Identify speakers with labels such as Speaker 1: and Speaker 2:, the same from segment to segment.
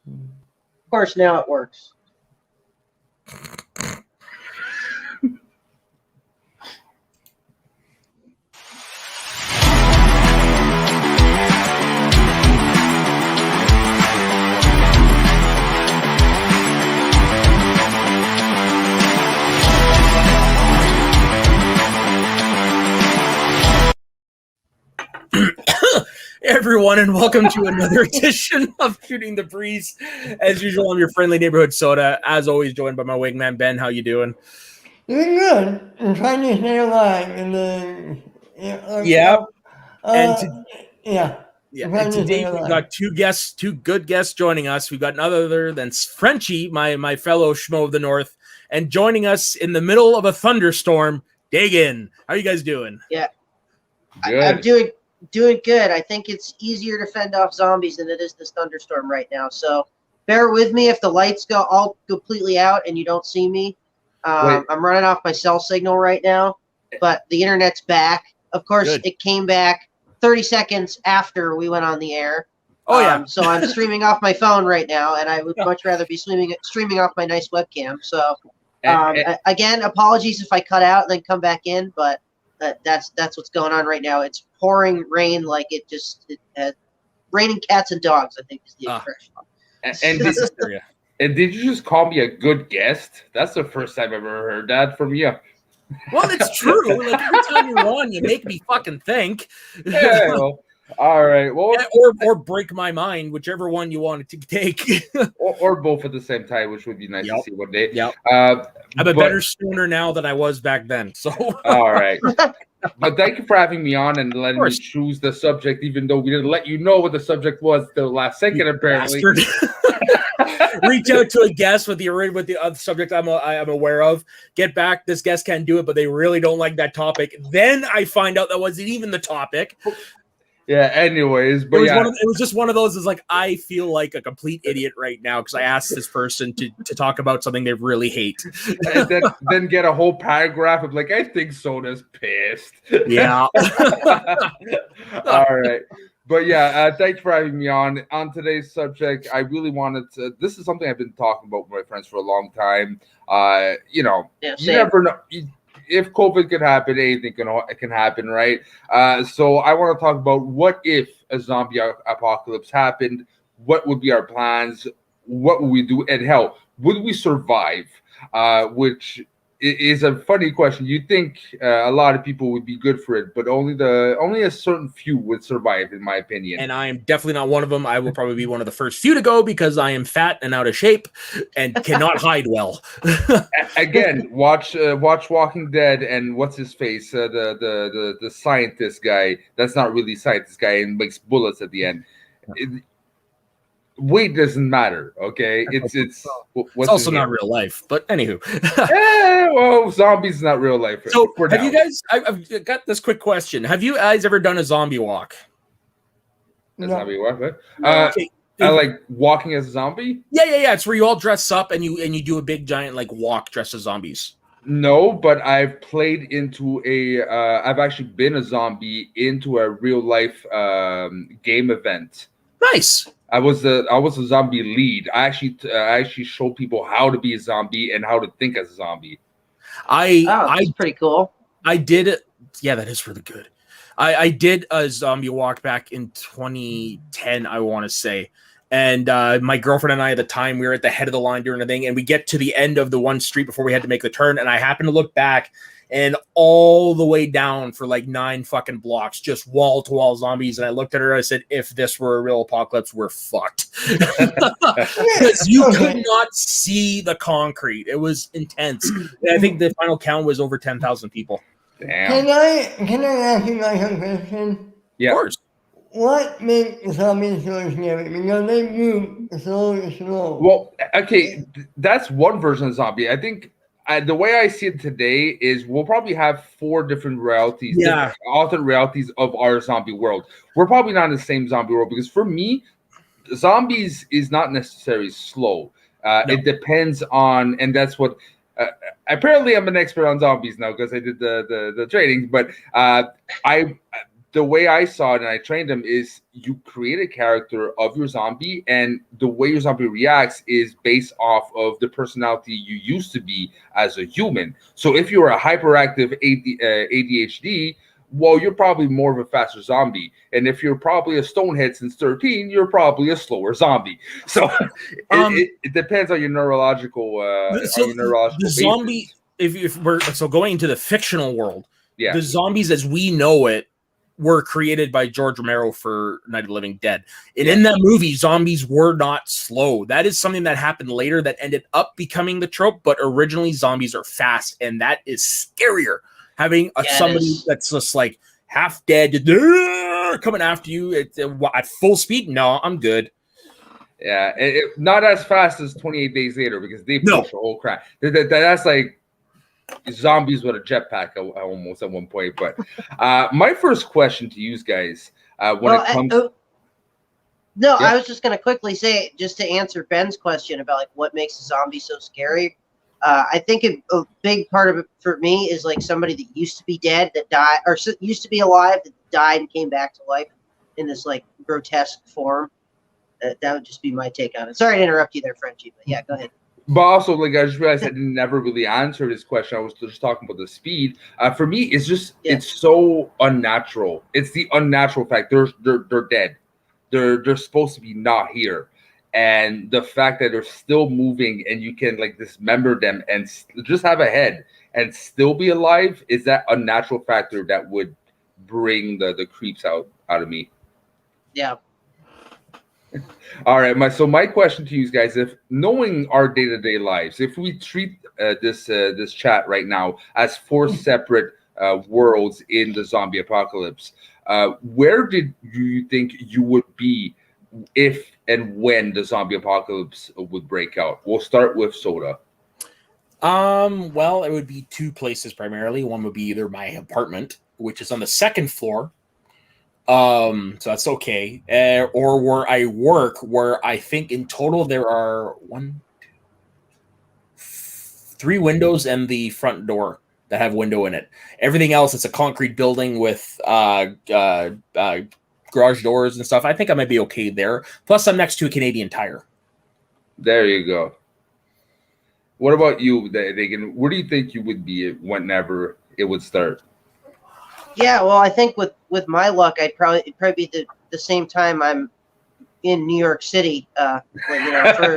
Speaker 1: Of course, now it works.
Speaker 2: Everyone, and welcome to another edition of Shooting the Breeze. As usual, I'm your friendly neighborhood soda. As always, joined by my wingman Ben. How you doing?
Speaker 3: Doing good. I'm trying to stay alive, and then
Speaker 2: Yeah.
Speaker 3: Yeah.
Speaker 2: And today we've got two good guests joining us. We've got none other than Frenchie, my fellow schmo of the North, and joining us in the middle of a thunderstorm, Dagan. How are you guys doing?
Speaker 1: Yeah,
Speaker 4: good.
Speaker 1: I'm doing good. I think it's easier to fend off zombies than it is this thunderstorm right now. So bear with me if the lights go all completely out and you don't see me. I'm running off my cell signal right now, but the internet's back. Of course, It came back 30 seconds after we went on the air.
Speaker 2: Oh, yeah.
Speaker 1: So I'm streaming off my phone right now, and I would much rather be streaming off my nice webcam. So again, apologies if I cut out and then come back in, but that's what's going on right now. It's pouring rain like raining cats and dogs, I think is the expression.
Speaker 4: And did you just call me a good guest? That's the first time I've ever heard that from you.
Speaker 2: Well, it's true. Like every time you're on, you make me fucking think.
Speaker 4: Yeah, well, all right. Well,
Speaker 2: or break my mind, whichever one you wanted to take.
Speaker 4: or both at the same time, which would be nice to see one day.
Speaker 2: Yep. I'm a better stoner now than I was back then. So
Speaker 4: all right. But thank you for having me on and letting me choose the subject, even though we didn't let you know what the subject was the last second, apparently.
Speaker 2: Reach out to a guest with the other subject I'm aware of. Get back. This guest can't do it, but they really don't like that topic. Then I find out that wasn't even the topic.
Speaker 4: Yeah. Anyways, but
Speaker 2: it was just one of those. Is like I feel like a complete idiot right now because I asked this person to talk about something they really hate,
Speaker 4: and then get a whole paragraph of like, I think Soda's pissed.
Speaker 2: Yeah.
Speaker 4: All right. But yeah, thanks for having me on today's subject. I really wanted to. This is something I've been talking about with my friends for a long time. You never know. If COVID could happen, anything can happen, right? So I want to talk about what if a zombie apocalypse happened? What would be our plans? What would we do? And hell, would we survive? Which is a funny question. You think a lot of people would be good for it, but only a certain few would survive, in my opinion.
Speaker 2: And I am definitely not one of them. I will probably be one of the first few to go because I am fat and out of shape and cannot hide well.
Speaker 4: Again, watch Walking Dead and what's his face, the scientist guy. That's not really scientist guy and makes bullets at the end. Weight doesn't matter, okay? It's
Speaker 2: also not real life, but anywho.
Speaker 4: Well, zombies is not real life.
Speaker 2: So, have you guys? I've got this quick question. Have you guys ever done a zombie walk?
Speaker 4: Zombie walk? I like walking as a zombie.
Speaker 2: Yeah. It's where you all dress up and you do a big giant like walk dressed as zombies.
Speaker 4: No, but I've played into I've actually been a zombie into a real life game event.
Speaker 2: Nice.
Speaker 4: I was a zombie lead. I actually showed people how to be a zombie and how to think as a zombie.
Speaker 1: That's pretty cool.
Speaker 2: I did it. Yeah, that is really good. I did a zombie walk back in 2010, I want to say. And my girlfriend and I at the time, we were at the head of the line doing the thing, and we get to the end of the one street before we had to make the turn, and I happened to look back, and all the way down for like 9 fucking blocks, just wall-to-wall zombies. And I looked at her, I said, if this were a real apocalypse, we're fucked. Because you could not see the concrete. It was intense. And I think the final count was over 10,000 people.
Speaker 4: Damn.
Speaker 3: Can I ask you guys a question?
Speaker 4: Yeah.
Speaker 2: Of course.
Speaker 3: What makes zombies so scary? Because they move slow.
Speaker 4: Well, okay, that's one version of zombie. I think the way I see it today is we'll probably have 4 different realities, alternate realities of our zombie world. We're probably not in the same zombie world because for me, zombies is not necessarily slow. No. It depends on, and that's what. Apparently, I'm an expert on zombies now because I did the training. But the way I saw it and I trained them is you create a character of your zombie, and the way your zombie reacts is based off of the personality you used to be as a human. So if you're a hyperactive ADHD, well, you're probably more of a faster zombie. And if you're probably a stonehead since 13, you're probably a slower zombie. So it depends on your neurological
Speaker 2: the zombie, if we're going into the fictional world,
Speaker 4: yeah,
Speaker 2: the zombies as we know it were created by George Romero for Night of the Living Dead. And in that movie, zombies were not slow. That is something that happened later that ended up becoming the trope, but originally zombies are fast, and that is scarier. Having somebody that's just like half dead coming after you at full speed. No, I'm good.
Speaker 4: Yeah, not as fast as 28 Days Later, because they push the whole crap. That's like zombies with a jetpack almost at one point. But my first question to you guys, I was
Speaker 1: just going to quickly say, just to answer Ben's question about like what makes a zombie so scary. I think a big part of it for me is like somebody that used to be dead that died, or used to be alive that died and came back to life in this like grotesque form. That would just be my take on it. Sorry to interrupt you there, Frenchie, but yeah, go ahead.
Speaker 4: But also, like, I just realized I never really answered this question. I was just talking about the speed. For me, it's just it's so unnatural. It's the unnatural fact they're dead. They're supposed to be not here. And the fact that they're still moving and you can like dismember them and just have a head and still be alive is that unnatural factor that would bring the creeps out of me.
Speaker 1: Yeah.
Speaker 4: All right. My question to you guys, if knowing our day-to-day lives, if we treat this chat right now as 4 separate worlds in the zombie apocalypse, where did you think you would be if and when the zombie apocalypse would break out? We'll start with Soda.
Speaker 2: Well, it would be 2 places primarily. One would be either my apartment, which is on the 2nd floor. So that's okay. Or where I work, where I think in total there are 3 windows and the front door that have window in it. Everything else, it's a concrete building with garage doors and stuff. I think I might be okay there. Plus, I'm next to a Canadian Tire.
Speaker 4: There you go. What about you, Dagan? Where do you think you would be whenever it would start?
Speaker 1: Yeah, well, I think with my luck, it'd probably be the same time I'm in New York City. For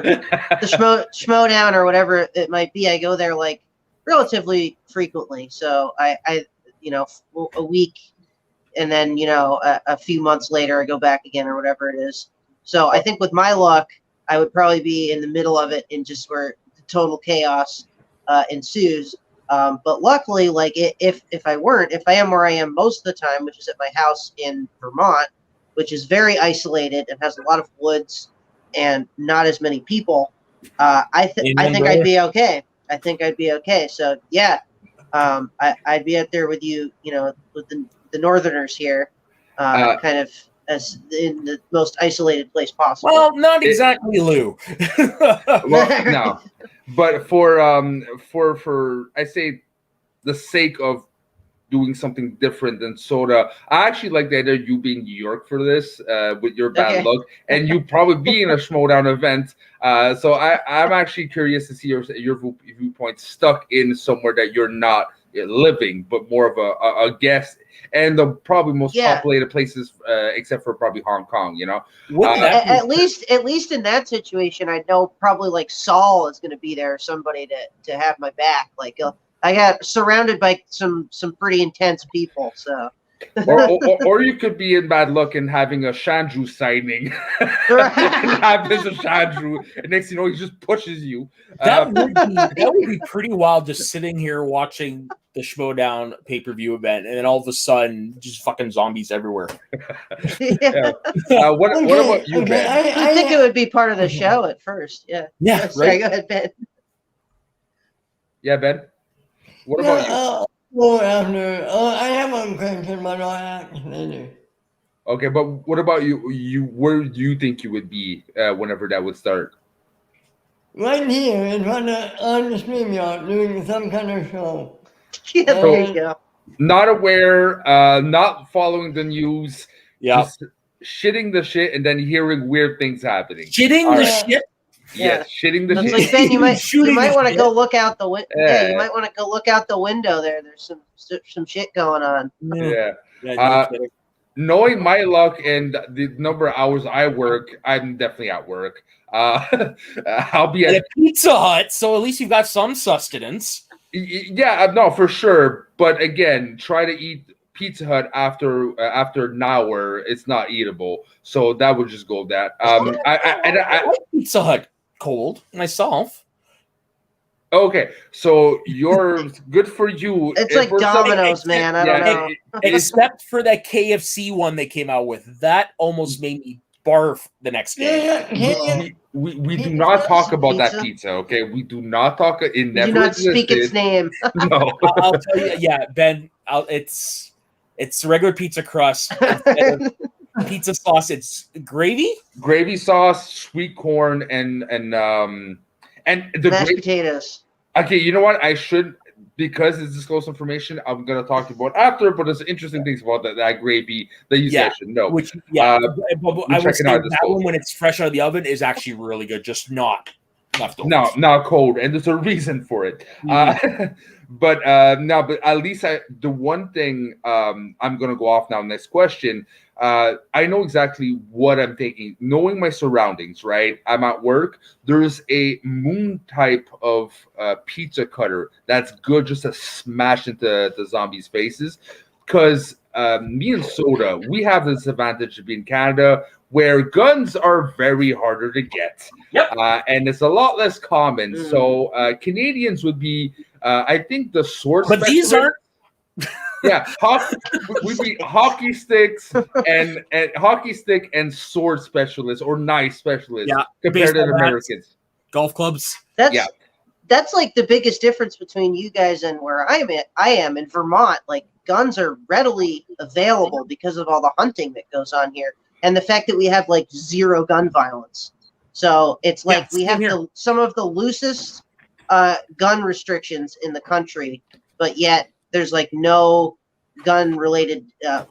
Speaker 1: the Schmodown or whatever it might be. I go there like relatively frequently. So I a week. And then, a few months later, I go back again or whatever it is. So I think with my luck, I would probably be in the middle of it and just where the total chaos ensues. But luckily, like if I am where I am most of the time, which is at my house in Vermont, which is very isolated and has a lot of woods and not as many people, I think I'd be okay. I think I'd be okay. So yeah, I'd be out there with you, with the Northerners here, kind of as in the most isolated place possible.
Speaker 2: Well, not exactly, Lou.
Speaker 4: Well, no, but for I say the sake of doing something different than Soda, I actually like the idea of you being New York for this with your bad luck, and you probably being a Schmodown event. So I'm actually curious to see your viewpoint stuck in somewhere that you're not living, but more of a guest. And the probably most populated places, except for probably Hong Kong,
Speaker 1: at least in that situation, I know probably like Saul is going to be there, somebody to have my back. Like I got surrounded by some pretty intense people, so.
Speaker 4: or you could be in bad luck and having a Chandru sighting. Happens to Chandru, and next you know he just pushes you.
Speaker 2: That would be pretty wild, just sitting here watching the Schmodown pay-per-view event, and then all of a sudden, just fucking zombies everywhere.
Speaker 4: What about you, Ben?
Speaker 1: I think it would be part of the show at first. Yeah.
Speaker 2: Yeah.
Speaker 1: Sorry,
Speaker 2: right?
Speaker 1: go ahead, Ben.
Speaker 4: Yeah, Ben. What about you?
Speaker 3: Well, after I have a question, but not actually.
Speaker 4: Okay, but what about you? Where do you think you would be whenever that would start?
Speaker 3: Right here in front of on the StreamYard doing some kind of show.
Speaker 1: Yeah, there you go.
Speaker 4: Not aware, not following the news.
Speaker 2: Yeah.
Speaker 4: Just shitting the shit and then hearing weird things happening.
Speaker 2: Shitting the shit.
Speaker 4: Yeah, shitting the
Speaker 1: That's
Speaker 4: shit.
Speaker 1: like, Ben, you might want to
Speaker 2: shit.
Speaker 1: go look out the window.
Speaker 4: Yeah.
Speaker 1: Yeah, you might want to go look out the window there. There's some shit going on.
Speaker 4: Yeah.
Speaker 2: No kidding.
Speaker 4: Knowing my luck and the number of hours I work, I'm definitely at work. I'll be
Speaker 2: at Pizza Hut, so at least you've got some sustenance.
Speaker 4: Yeah, no, for sure. But again, try to eat Pizza Hut after an hour, it's not eatable. So that would just go that.
Speaker 2: I like Pizza Hut cold myself.
Speaker 4: Okay, so you're good for you.
Speaker 1: It's like Domino's, man. I don't know.
Speaker 2: Except for that KFC one they came out with, that almost made me barf the next day.
Speaker 4: We do not talk about that pizza, okay? We do not talk. It never
Speaker 1: do not speak its name.
Speaker 4: No,
Speaker 2: I'll tell you. Yeah, Ben. It's regular pizza crust. Pizza sauce. It's gravy
Speaker 4: sauce, sweet corn, and the
Speaker 1: mashed potatoes.
Speaker 4: Okay, you know what? I should, because it's disclosed information, I'm gonna talk about after. But there's interesting things about that gravy that you said I should know.
Speaker 2: Which but I would say that one when it's fresh out of the oven is actually really good. Just not leftovers.
Speaker 4: No, not cold, and there's a reason for it. But at least the one thing I'm gonna go off now. Next question. I know exactly what I'm thinking. Knowing my surroundings, right? I'm at work. There's a Moon type of pizza cutter that's good just to smash into the zombies' faces. Because me and Soda, we have this advantage of being in Canada where guns are very harder to get.
Speaker 2: Yep.
Speaker 4: And it's a lot less common. So Canadians would be, I think, the sword.
Speaker 2: But these aren't.
Speaker 4: Yeah, we'd be hockey sticks and hockey stick and sword specialists or knife specialists compared to the Americans.
Speaker 2: Golf clubs.
Speaker 1: That's like the biggest difference between you guys and where I am in Vermont. Like, guns are readily available because of all the hunting that goes on here, and the fact that we have like zero gun violence. So it's like we have some of the loosest gun restrictions in the country, but yet there's like no gun-related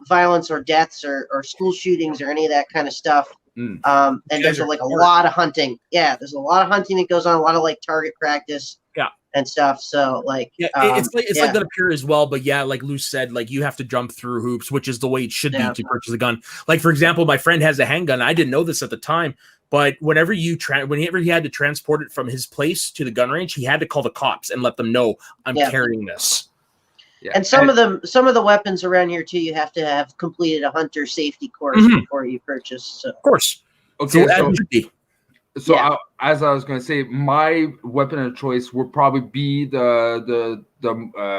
Speaker 1: violence or deaths or school shootings or any of that kind of stuff. And there's like a lot of hunting. Yeah, there's a lot of hunting that goes on, a lot of like target practice. And stuff. So like,
Speaker 2: it's like that up here as well. But yeah, like Lou said, like you have to jump through hoops, which is the way it should be to purchase a gun. Like for example, my friend has a handgun. I didn't know this at the time, but whenever whenever he had to transport it from his place to the gun range, he had to call the cops and let them know I'm carrying this.
Speaker 1: Yeah. And some of the weapons around here too, you have to have completed a hunter safety course before you purchase. So.
Speaker 2: Of course.
Speaker 4: Okay. So as I was going to say, my weapon of choice would probably be the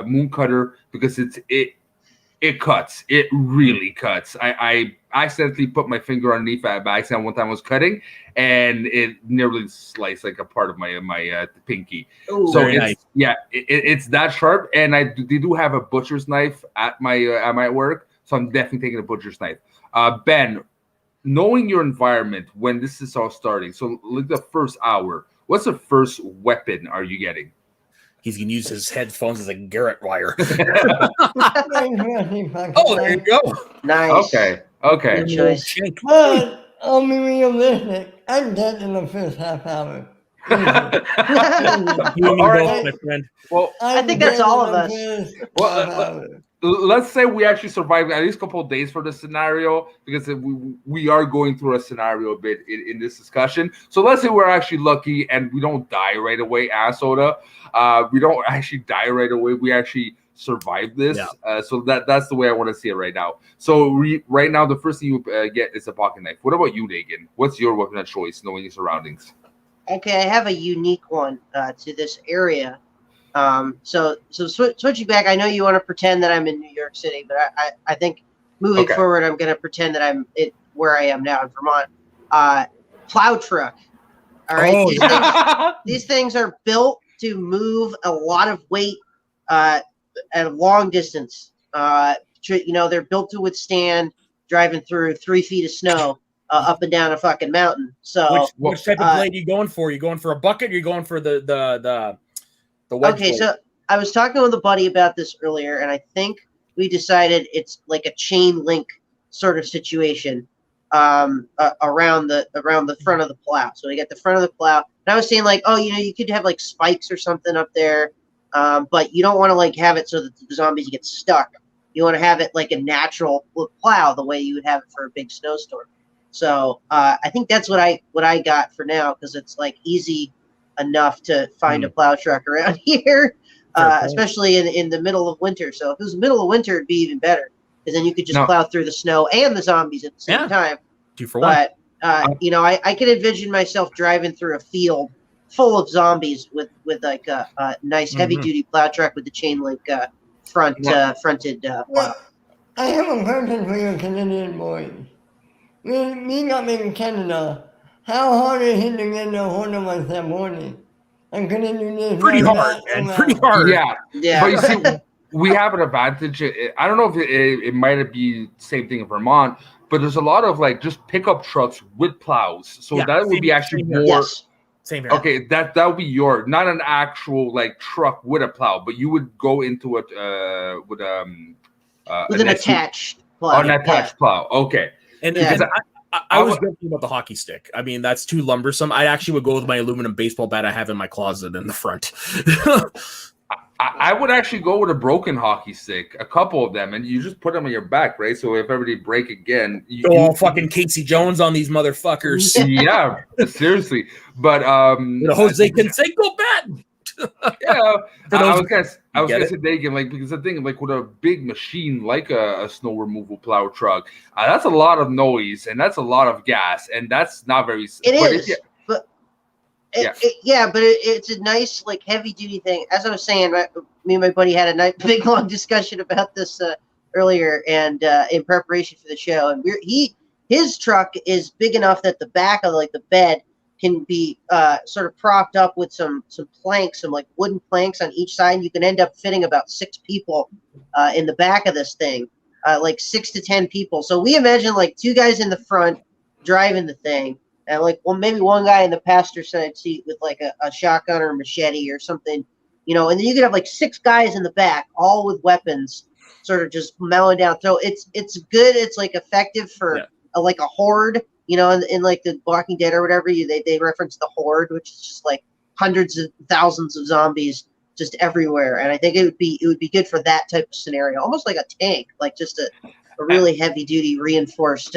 Speaker 4: Moon Cutter because it cuts. It really cuts. I accidentally put my finger underneath it by accident one time I was cutting, and it nearly sliced like a part of my pinky.
Speaker 2: Ooh,
Speaker 4: so it's that sharp, and they do have a butcher's knife at my work, so I'm definitely taking a butcher's knife. Ben, knowing your environment when this is all starting, so like the first hour, what's the first weapon are you getting?
Speaker 2: He's going to use his headphones as a Garrett wire. Oh, there you go.
Speaker 1: Nice.
Speaker 4: Okay.
Speaker 1: Good choice.
Speaker 3: But I'll be realistic. I'm dead in the first half hour.
Speaker 4: All right,
Speaker 2: my friend.
Speaker 4: Well,
Speaker 1: I think that's all of us.
Speaker 4: Well, let's say we actually survived at least a couple of days for this scenario because we are going through a scenario a bit in this discussion. So let's say we're actually lucky and we don't die right away, Soda. We don't actually die right away. We actually survive this. Yeah. So that's the way I want to see it right now. So right now, the first thing you get is a pocket knife. What about you, Dagan? What's your weapon of choice, knowing your surroundings?
Speaker 1: Okay, I have a unique one to this area. So switching back, I know you want to pretend that I'm in New York City, but I think moving forward, I'm going to pretend that I'm where I am now in Vermont. Plow truck. All right. These things are built to move a lot of weight at a long distance. They're built to withstand driving through 3 feet of snow up and down a fucking mountain. So
Speaker 2: which type of blade are you going for? You going for a bucket? Or you going for the wedge blade?
Speaker 1: So I was talking with a buddy about this earlier, and I think we decided it's like a chain link sort of situation around the front of the plow. So we got the front of the plow. And I was saying like, oh, you could have like spikes or something up there, but you don't want to like have it so that the zombies get stuck. You want to have it like a natural plow, the way you would have it for a big snowstorm. So I think that's what I got for now, because it's like easy enough to find a plow truck around here, especially in the middle of winter. So if it was the middle of winter, it'd be even better, because then you could just plow through the snow and the zombies at the same time.
Speaker 2: 2 for 1.
Speaker 1: But I could envision myself driving through a field full of zombies with like a nice heavy duty plow truck with the chain link fronted plow.
Speaker 3: I have a question for you, Canadian boys. Me up in Canada, how hard is it to get a hold of us that morning? And can you do this?
Speaker 2: Pretty hard, man. Pretty hard.
Speaker 4: Yeah. But you see, we have an advantage. I don't know if it might be the same thing in Vermont, but there's a lot of like just pickup trucks with plows. So that would be actually more.
Speaker 1: Yes.
Speaker 2: Same here.
Speaker 4: Okay, that would be not an actual like truck with a plow, but you would go into it with
Speaker 1: an attached plow.
Speaker 4: An attached plow. Okay.
Speaker 2: And because I was joking about the hockey stick. I mean, that's too lumbersome. I actually would go with my aluminum baseball bat I have in my closet in the front.
Speaker 4: I would actually go with a broken hockey stick, a couple of them, and you just put them on your back, right? So if everybody break again,
Speaker 2: go all fucking Casey Jones on these motherfuckers.
Speaker 4: Yeah, seriously. But
Speaker 2: Jose Canseco bat.
Speaker 4: Yeah, I was gonna say Dagan, like, because the thing, like, with a big machine like a snow removal plow truck, that's a lot of noise and that's a lot of gas, and that's not very.
Speaker 1: It's a nice, like, heavy duty thing. As I was saying, me and my buddy had a nice, big, long discussion about this earlier, and in preparation for the show. And his truck is big enough that the back of like the bed can be sort of propped up with some planks, some like wooden planks on each side. And you can end up fitting about 6 people in the back of this thing, like 6 to 10 people. So we imagine like 2 guys in the front driving the thing, and like maybe one guy in the passenger side seat with like a shotgun or a machete or something, and then you could have like 6 guys in the back, all with weapons, sort of just mowing down. So it's good. It's like effective for like a horde. In like the Walking Dead or whatever, they reference the horde, which is just like hundreds of thousands of zombies just everywhere. And I think it would be good for that type of scenario, almost like a tank, like just a really heavy duty reinforced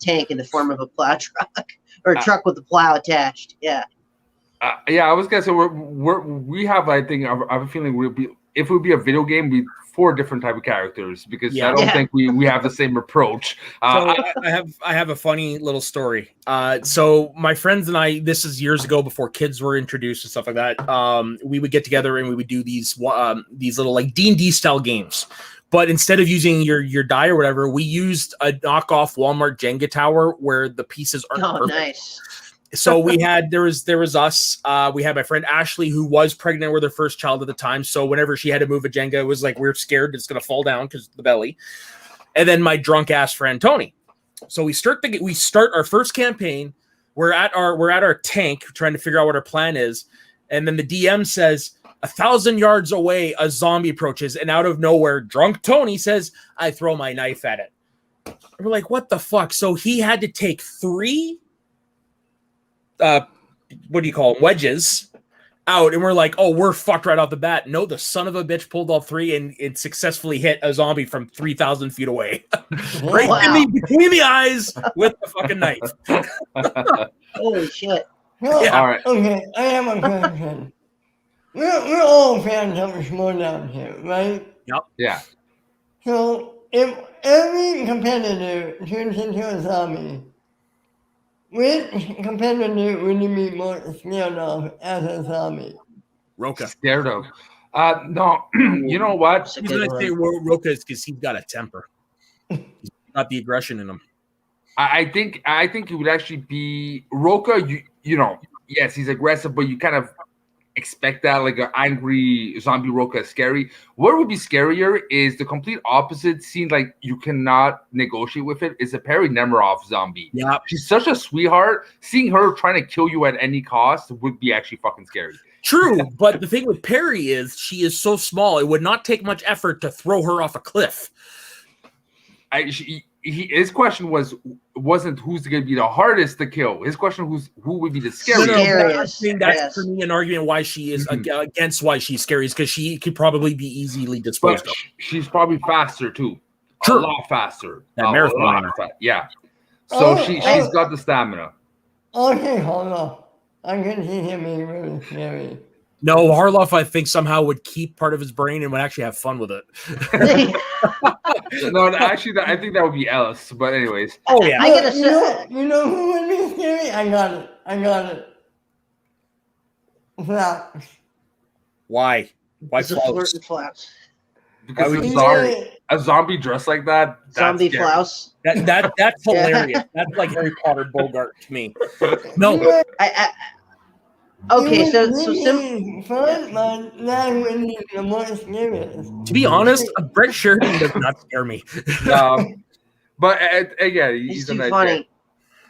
Speaker 1: tank in the form of a plow truck or a truck with a plow attached. Yeah.
Speaker 4: I was gonna say we have, I think, I have a feeling if it would be a video game, we'd 4 different type of characters, because I don't think we have the same approach.
Speaker 2: So I have a funny little story. So my friends and I, this is years ago before kids were introduced and stuff like that. We would get together and we would do these little like D&D style games. But instead of using your die or whatever, we used a knockoff Walmart Jenga tower where the pieces aren't perfect.
Speaker 1: Nice.
Speaker 2: So we had there was us. We had my friend Ashley, who was pregnant with her first child at the time. So whenever she had to move a Jenga, it was like we're scared it's gonna fall down because of the belly. And then my drunk ass friend Tony. So we start our first campaign. We're at our tank trying to figure out what our plan is, and then the DM says 1,000 yards away a zombie approaches, and out of nowhere, drunk Tony says, "I throw my knife at it." We're like, "What the fuck?" So he had to take 3. What do you call them? Wedges out, and we're like, oh, we're fucked right off the bat. No, the son of a bitch pulled all 3, and it successfully hit a zombie from 3,000 feet away, right between the eyes with the fucking knife.
Speaker 1: Holy shit!
Speaker 3: Well, all right. Okay, I have a question. We're all fans of Schmoedown here, right?
Speaker 2: Yep.
Speaker 4: Yeah.
Speaker 3: So if every competitor turns into a zombie, which competitor would you be more scared of as a zombie?
Speaker 2: Roka.
Speaker 4: Scared of? No. You know what?
Speaker 2: He's going to say Roka is because he's got a temper. He's got the aggression in him.
Speaker 4: I think it would actually be Roka. You know, yes, he's aggressive, but you kind of expect that, like an angry zombie Roka is scary. What would be scarier is the complete opposite. Seems like you cannot negotiate with it. Is a Perry Nemiroff zombie.
Speaker 2: Yeah,
Speaker 4: she's such a sweetheart. Seeing her trying to kill you at any cost would be actually fucking scary.
Speaker 2: True, but the thing with Perry is she is so small. It would not take much effort to throw her off a cliff.
Speaker 4: His question wasn't who's going to be the hardest to kill. His question was who would be the scariest.
Speaker 1: I
Speaker 2: think that's for me an argument why she is against why she's scary is because she could probably be easily disposed of.
Speaker 4: She's probably faster too.
Speaker 2: True.
Speaker 4: A lot faster.
Speaker 2: That marathon.
Speaker 4: Yeah. So she's got the stamina.
Speaker 3: Okay, hold on. I can see him being really scary.
Speaker 2: No, Harloff, I think, somehow would keep part of his brain and would actually have fun with it.
Speaker 4: No, actually, I think that would be Ellis. But anyways.
Speaker 2: Oh, yeah.
Speaker 1: I gotta say,
Speaker 3: you know who would be scary? I got it. Flaps.
Speaker 2: Why? Why
Speaker 1: Flaps?
Speaker 4: Because a zombie dressed like that.
Speaker 1: Zombie Flouse.
Speaker 2: That's hilarious. That's like Harry Potter Bogart to me. No.
Speaker 1: Okay, so
Speaker 2: to be honest, Brett Sheridan does not scare me.
Speaker 4: But again,
Speaker 1: he's too funny.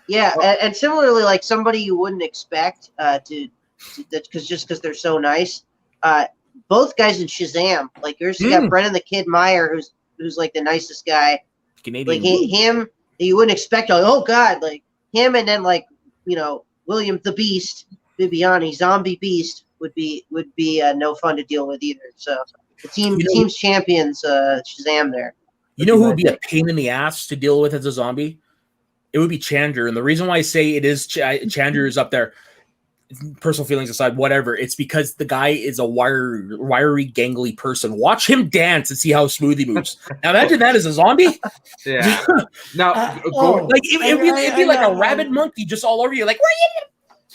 Speaker 1: Yeah, and similarly, like somebody you wouldn't expect because they're so nice. Both guys in Shazam, like you got Brennan the Kid Meyer, who's like the nicest guy.
Speaker 2: Canadian.
Speaker 1: Like him, you wouldn't expect. Like, oh God, like him, and then like William the Beast. Bibiani, Zombie Beast would be no fun to deal with either. So the team's champions, Shazam there.
Speaker 2: You know who would be a pain in the ass to deal with as a zombie? It would be Chandler. And the reason why I say it is Chandler is up there, personal feelings aside, whatever, it's because the guy is a wiry, gangly person. Watch him dance and see how smooth he moves. Now imagine that as a zombie.
Speaker 4: Yeah. Now,
Speaker 2: it'd be like a rabid monkey just all over you. Like, what are you?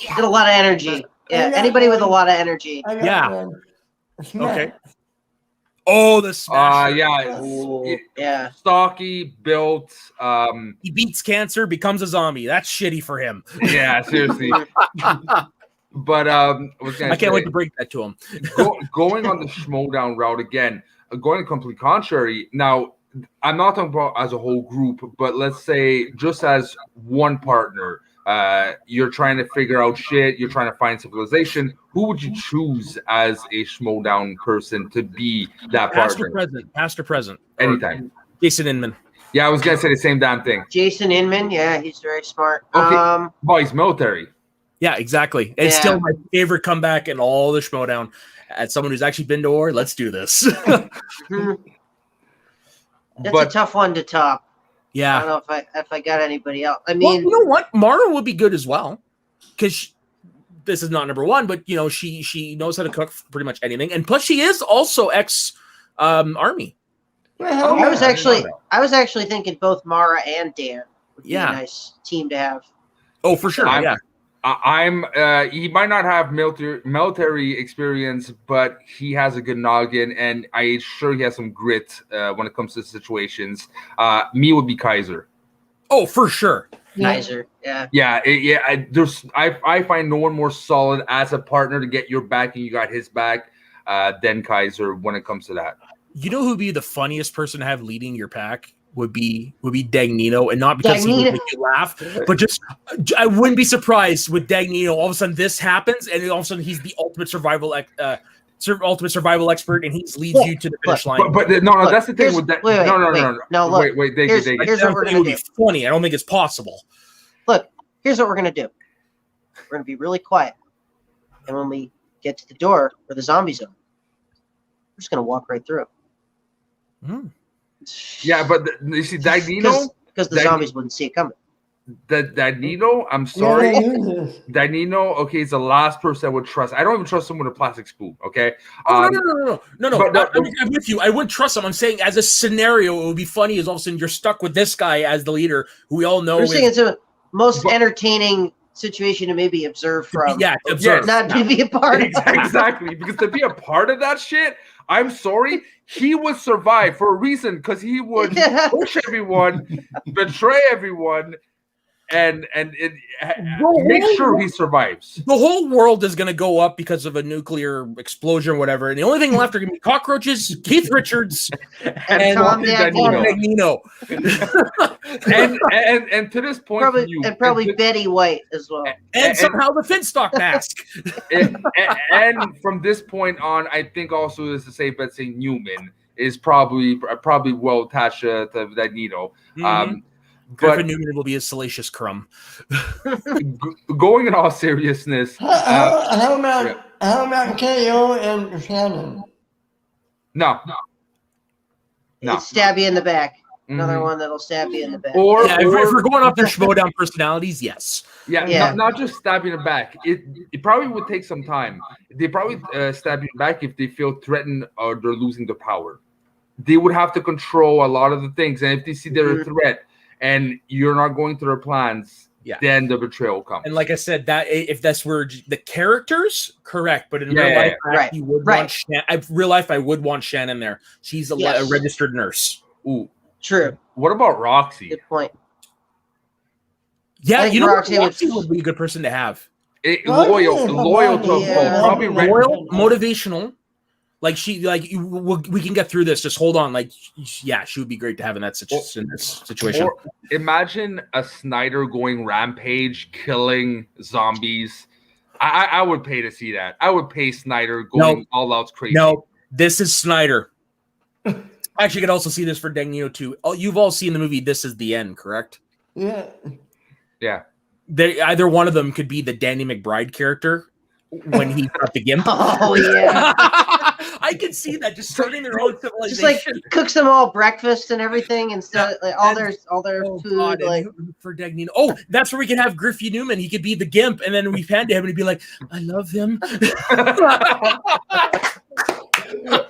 Speaker 1: Yeah. Got a lot of energy. Yeah, anybody with a lot of energy.
Speaker 2: Yeah. Okay. Oh, the smash.
Speaker 1: Yeah.
Speaker 4: Stocky, built.
Speaker 2: He beats cancer, becomes a zombie. That's shitty for him.
Speaker 4: Yeah, seriously. But I
Speaker 2: can't wait to break that to him.
Speaker 4: Going on the Schmodown route again, going complete contrary. Now, I'm not talking about as a whole group, but let's say just as one partner. You're trying to figure out shit. You're trying to find civilization. Who would you choose as a Schmodown person to be that partner?
Speaker 2: Past or present.
Speaker 4: Anytime.
Speaker 2: Jason Inman.
Speaker 4: Yeah, I was gonna say the same damn thing.
Speaker 1: Jason Inman. Yeah, he's very smart.
Speaker 4: Okay. He's military.
Speaker 2: Yeah, exactly. It's still my favorite comeback in all the Schmodown. As someone who's actually been to war, let's do this.
Speaker 1: That's a tough one to top.
Speaker 2: Yeah,
Speaker 1: I don't know if I got anybody else. I mean,
Speaker 2: well, you know what? Mara would be good as well, because this is not number one, but she knows how to cook pretty much anything, and plus she is also ex-army.
Speaker 1: I was actually thinking both Mara and Dan would be a nice team to have.
Speaker 2: Oh, for sure.
Speaker 4: He might not have military experience, but he has a good noggin, and I'm sure he has some grit when it comes to situations. Me would be Kaiser.
Speaker 2: Oh, for sure.
Speaker 1: Kaiser, yeah.
Speaker 4: I find no one more solid as a partner to get your back, and you got his back, than Kaiser when it comes to that.
Speaker 2: You know who'd be the funniest person to have leading your pack? Would be Dagnino, and not because he would make you laugh, but just I wouldn't be surprised with Dagnino. All of a sudden, this happens, and all of a sudden, he's the ultimate survival expert, and he leads you to the finish line.
Speaker 4: But no, that's the thing with that. No. Wait,
Speaker 1: here's what we're gonna do.
Speaker 2: Be funny. I don't think it's possible.
Speaker 1: Look, here's what we're gonna do. We're gonna be really quiet, and when we get to the door where the zombies are, we're just gonna walk right through.
Speaker 4: Yeah, but you see, Dagnino,
Speaker 1: because the zombies wouldn't see it coming.
Speaker 4: Dagnino, I'm sorry, Dagnino. Okay, he's the last person I would trust. I don't even trust someone with a plastic spoon. Okay.
Speaker 2: No. I'm with you. I wouldn't trust him. I'm saying, as a scenario, it would be funny. Is all of a sudden you're stuck with this guy as the leader, who we all know.
Speaker 1: We're saying it's a most entertaining situation to maybe observe from.
Speaker 2: Yeah, observe,
Speaker 1: not to be a part of.
Speaker 4: Exactly, because to be a part of that shit, I'm sorry, he would survive for a reason, because he would push everyone, betray everyone, and make sure he survives.
Speaker 2: The whole world is going to go up because of a nuclear explosion or whatever. And the only thing left are going to be cockroaches, Keith Richards, and Tom Dagnino.
Speaker 4: and to this point,
Speaker 1: probably Betty White as well.
Speaker 2: And somehow the Finstock mask.
Speaker 4: and from this point on, I think also is a safe bet saying Newman is probably well attached to Dagnino.
Speaker 2: Mm-hmm. Griffin Newman will be a salacious crumb.
Speaker 4: Going in all seriousness,
Speaker 3: how about KO and Shannon?
Speaker 4: No.
Speaker 1: Stab you in the back. Another one that'll stab you in the back.
Speaker 2: Or if we're going off their Schmodown personalities, yes.
Speaker 4: Yeah. Not just stabbing in the back. It probably would take some time. They probably stab you in the back if they feel threatened or they're losing their power. They would have to control a lot of the things, and if they see they're a threat and you're not going to their plans, then the betrayal comes.
Speaker 2: And like I said, that if that's where the characters, correct, but in real life, real life, I would want Shannon there. She's a registered nurse.
Speaker 4: Ooh.
Speaker 1: True.
Speaker 4: What about Roxy?
Speaker 1: Good point.
Speaker 2: Yeah, you know, Roxy would be a good person to have.
Speaker 4: Loyal to probably
Speaker 2: loyal, motivational. Like we can get through this. Just hold on. Like, yeah, she would be great to have in this situation.
Speaker 4: Or imagine a Snyder going rampage, killing zombies. I would pay to see that. I would pay Snyder going all out crazy.
Speaker 2: No, this is Snyder. Actually, you could also see this for Dagnino too. Oh, you've all seen the movie This Is the End, correct?
Speaker 3: Yeah.
Speaker 2: Either one of them could be the Danny McBride character when he's got the gimp.
Speaker 1: Oh yeah.
Speaker 2: I can see that, just starting their own civilization.
Speaker 1: Just like cooks them all breakfast and everything instead, like all their food.
Speaker 2: God,
Speaker 1: like
Speaker 2: for Dagnino. Oh, that's where we can have Griffey Newman. He could be the gimp, and then we pan to him and he'd be like, "I love him."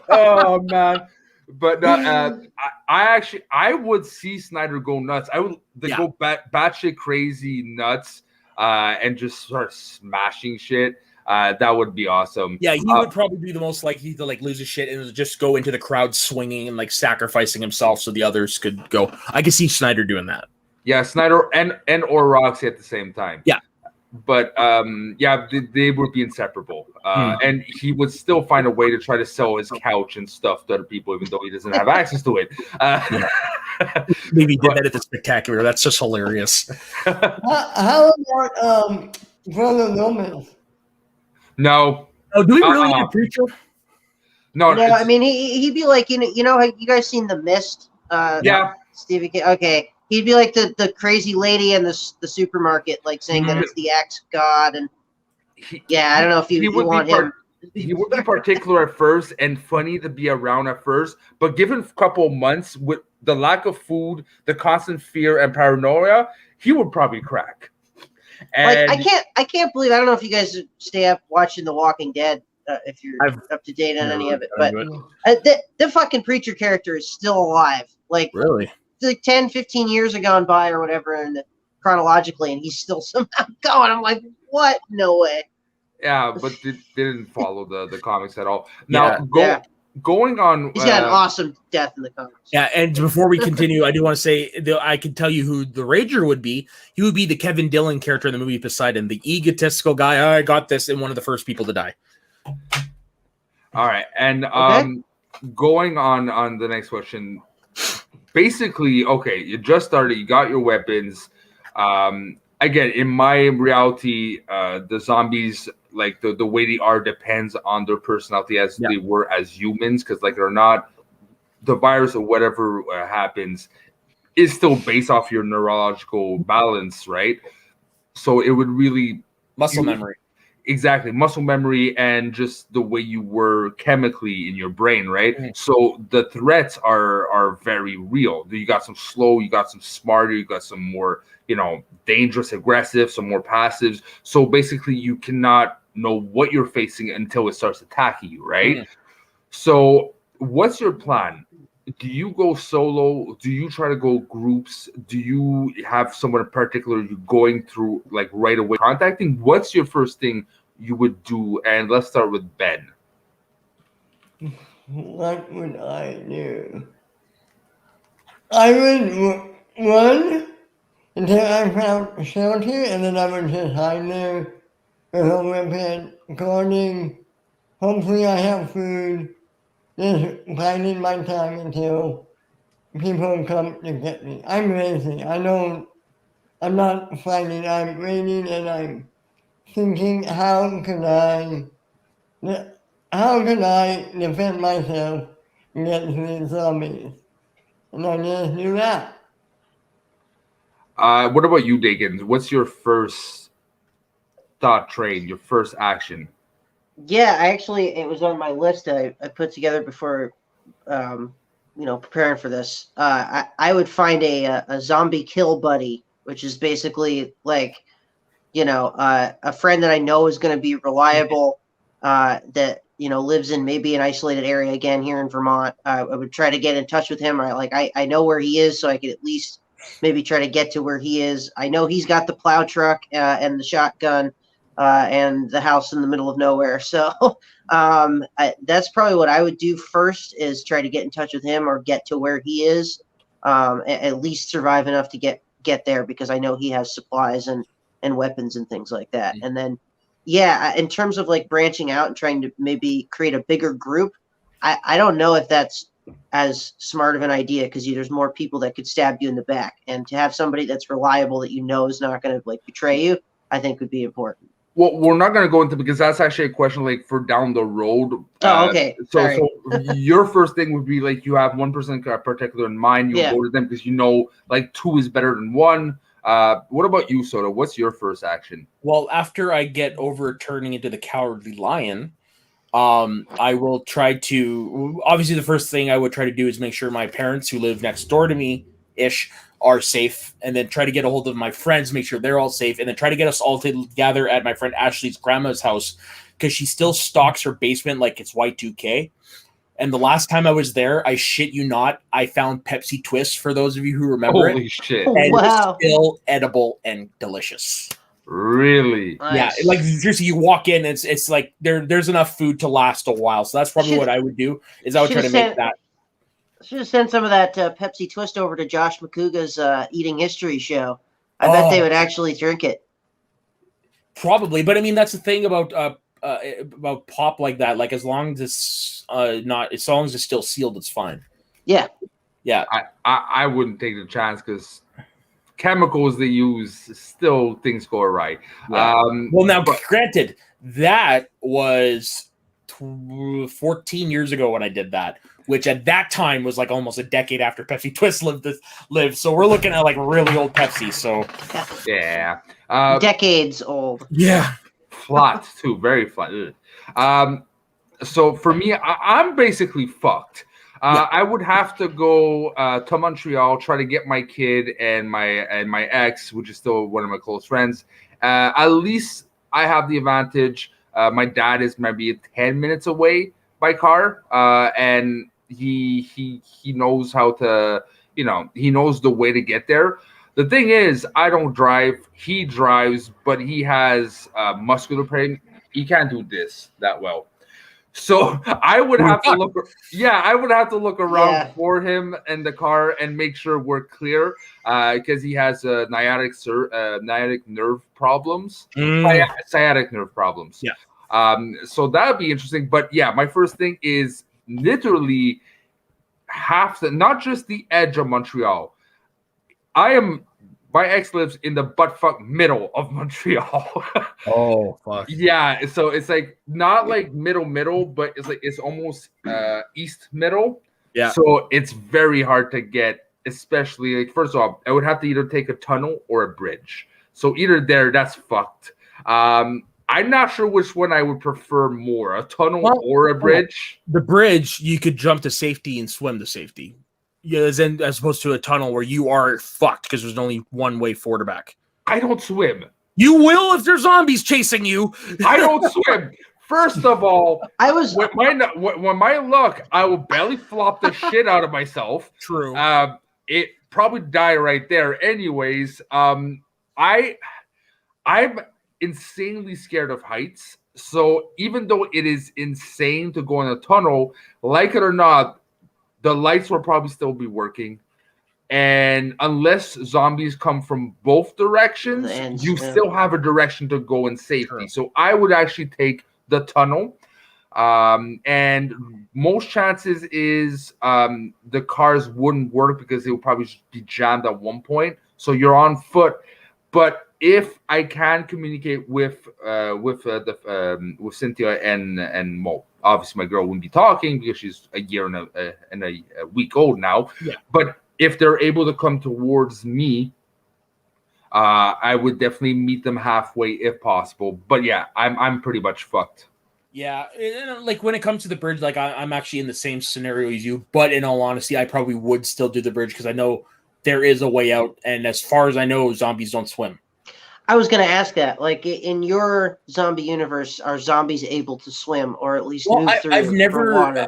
Speaker 4: Oh man. But I would see Snyder go nuts. I would go batshit crazy nuts and just start smashing shit. That would be awesome.
Speaker 2: Yeah, he would probably be the most likely to lose his shit and just go into the crowd swinging and sacrificing himself so the others could go. I could see Snyder doing that.
Speaker 4: Yeah, Snyder and or Roxy at the same time.
Speaker 2: Yeah.
Speaker 4: But they would be inseparable, and he would still find a way to try to sell his couch and stuff to other people, even though he doesn't have access to it.
Speaker 2: Maybe he did that at the Spectacular. That's just hilarious.
Speaker 3: How about Brother Lomez?
Speaker 4: No.
Speaker 2: Oh, do we really need a preacher?
Speaker 4: No.
Speaker 1: I mean he'd be like you know you guys seen The Mist? Stephen King. Okay. He'd be like the crazy lady in the supermarket, saying that it's the ex god, and I don't know if you want him.
Speaker 4: He would be particular at first and funny to be around at first, but given a couple of months with the lack of food, the constant fear and paranoia, he would probably crack. And
Speaker 1: I can't believe, I don't know if you guys stay up watching The Walking Dead, if you're up to date on any of it, but the fucking preacher character is still alive.
Speaker 2: Really?
Speaker 1: 10, 15 years have gone by or whatever, and chronologically, and he's still somehow going. I'm like, what? No way.
Speaker 4: Yeah, but they didn't follow the comics at all. Now, going on,
Speaker 1: he's got an awesome death in the comics.
Speaker 2: Yeah, and before we continue, I do want to say I can tell you who the Rager would be. He would be the Kevin Dillon character in the movie Poseidon, the egotistical guy. Oh, I got this, and one of the first people to die.
Speaker 4: All right, and going on the next question. Basically, okay, you just started, you got your weapons. Again, in my reality, the zombies, the way they are depends on their personality as they were as humans, because they're not, the virus or whatever happens is still based off your neurological balance, right? So it would really...
Speaker 2: Muscle memory.
Speaker 4: Exactly, muscle memory and just the way you were chemically in your brain, right? Mm-hmm. So the threats are very real. You got some slow, you got some smarter, you got some more, dangerous, aggressive, some more passives. So basically, you cannot know what you're facing until it starts attacking you, right? Mm-hmm. So what's your plan? Do you go solo? Do you try to go groups? Do you have someone in particular you're going through right away contacting? What's your first thing you would do? And let's start with Ben.
Speaker 3: What would I do? I would run until I found shelter, and then I would just hide there with a weapon, guarding. Hopefully I have food, just biding my time until people come to get me. I'm lazy. I'm not fighting. I'm waiting and I'm thinking, how can I defend myself against these zombies? And I just do that.
Speaker 4: What about you, Diggins? What's your first thought train, your first action?
Speaker 1: Yeah, it was on my list that I put together before, preparing for this. I would find a zombie kill buddy, which is basically like, a friend that I know is going to be reliable, that, lives in maybe an isolated area again here in Vermont. I would try to get in touch with him. I know where he is, so I could at least maybe try to get to where he is. I know he's got the plow truck and the shotgun. And the house in the middle of nowhere. So that's probably what I would do first, is try to get in touch with him or get to where he is, at least survive enough to get there, because I know he has supplies and weapons and things like that. And then, in terms of like branching out and trying to maybe create a bigger group, I don't know if that's as smart of an idea, because there's more people that could stab you in the back, and to have somebody that's reliable that is not going to like betray you, I think would be important.
Speaker 4: Well, we're not going to go into, because that's actually a question like for down the road.
Speaker 1: Oh, okay.
Speaker 4: So your first thing would be like, you have one person particular in mind. You go to them because like 2 is better than 1. What about you, Soda? What's your first action?
Speaker 2: Well, after I get over turning into the Cowardly Lion, I will try to. Obviously, the first thing I would try to do is make sure my parents, who live next door to me, are safe, and then try to get a hold of my friends, make sure they're all safe, and then try to get us all together at my friend Ashley's grandma's house, because she still stocks her basement like it's Y2K. And the last time I was there, I shit you not, I found Pepsi Twist, for those of you who remember.
Speaker 4: Holy shit.
Speaker 2: And wow. It's still edible and delicious.
Speaker 4: Really?
Speaker 2: Nice. Yeah, like seriously, you walk in, it's like there's enough food to last a while. So that's probably what I would do, is I would try to make that.
Speaker 1: Should have sent some of that Pepsi Twist over to Josh McCouga's Eating History show. I bet they would actually drink it.
Speaker 2: Probably, but I mean, that's the thing about pop like that. Like, as long as it's still sealed, it's fine.
Speaker 1: Yeah.
Speaker 4: I wouldn't take the chance, because chemicals they use, still things go awry.
Speaker 2: Yeah. Well, now, granted, that was 14 years ago when I did that, which at that time was like almost a decade after Pepsi Twist lived. So we're looking at like really old Pepsi. So
Speaker 4: yeah,
Speaker 1: decades old.
Speaker 2: Yeah,
Speaker 4: flat too, very flat. So for me, I'm basically fucked. I would have to go to Montreal, try to get my kid and my ex, which is still one of my close friends. At least I have the advantage. My dad is maybe 10 minutes away by car, and he knows how to, he knows the way to get there. The thing is, I don't drive. He drives, but he has muscular pain. He can't do this that well. So I would have to look. Yeah, I would have to look around for him in the car and make sure we're clear, because he has sciatic nerve problems. Sciatic nerve problems.
Speaker 2: Yeah.
Speaker 4: So that would be interesting. But yeah, my first thing is literally not just the edge of Montreal. My ex lives in the buttfuck middle of Montreal.
Speaker 2: Oh, fuck.
Speaker 4: Yeah, so it's like not like middle, but it's almost east middle.
Speaker 2: Yeah.
Speaker 4: So it's very hard to get, especially like, first of all, I would have to either take a tunnel or a bridge. So either there, that's fucked. I'm not sure which one I would prefer more, a tunnel or a bridge.
Speaker 2: The bridge, you could jump to safety and swim to safety. Yeah, as opposed to a tunnel where you are fucked because there's only one way forward or back.
Speaker 4: I don't swim.
Speaker 2: You will if there's zombies chasing you.
Speaker 4: I don't swim. First of all, with my luck, I will belly flop the shit out of myself.
Speaker 2: True.
Speaker 4: It probably die right there. Anyways, I'm insanely scared of heights. So even though it is insane to go in a tunnel, like it or not, the lights will probably still be working. And unless zombies come from both directions, you still have a direction to go in safety. Sure. So I would actually take the tunnel. And most chances is the cars wouldn't work because they would probably be jammed at one point. So you're on foot. But if I can communicate with Cynthia and Mo, obviously my girl wouldn't be talking because she's a year and a week old now.
Speaker 2: Yeah.
Speaker 4: But if they're able to come towards me, I would definitely meet them halfway if possible. But yeah, I'm pretty much fucked.
Speaker 2: Yeah, like when it comes to the bridge, like I'm actually in the same scenario as you. But in all honesty, I probably would still do the bridge because I know there is a way out. And as far as I know, zombies don't swim.
Speaker 1: I was going to ask that. Like in your zombie universe, are zombies able to swim or at least move through
Speaker 2: I've never,
Speaker 1: water?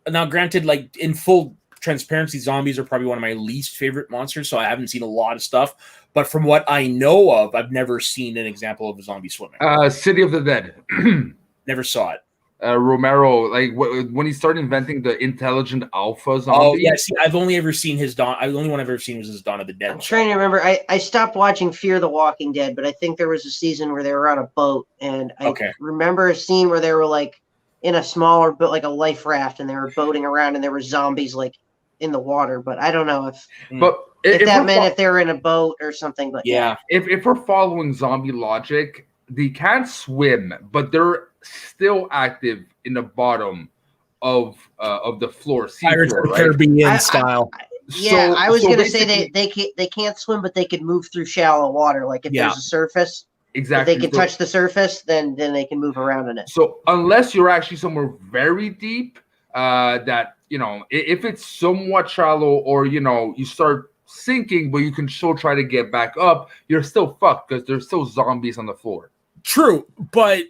Speaker 2: Now, granted, like in full transparency, zombies are probably one of my least favorite monsters, so I haven't seen a lot of stuff. But from what I know of, I've never seen an example of a zombie swimming.
Speaker 4: City of the Dead.
Speaker 2: Never saw it.
Speaker 4: Romero, like when he started inventing the intelligent alpha zombie.
Speaker 2: Oh yeah, see, I've only ever seen his Dawn. The only one I've ever seen was his Dawn of the Dead.
Speaker 1: I'm trying to remember. I stopped watching Fear the Walking Dead, but I think there was a season where they were on a boat, and I remember a scene where they were like in a smaller boat, like a life raft, and they were boating around, and there were zombies like in the water. But I don't know if that meant if they were in a boat or something. But
Speaker 2: yeah,
Speaker 4: if we're following zombie logic, they can't swim, but they're still active in the bottom of the floor.
Speaker 2: Pirates of the Caribbean style.
Speaker 1: I was going to say they can't swim, but they could move through shallow water. Like if there's a surface,
Speaker 4: exactly,
Speaker 1: if they can touch the surface, then they can move around in it.
Speaker 4: So unless you're actually somewhere very deep, that if it's somewhat shallow, or you start sinking, but you can still try to get back up, you're still fucked because there's still zombies on the floor.
Speaker 2: True, but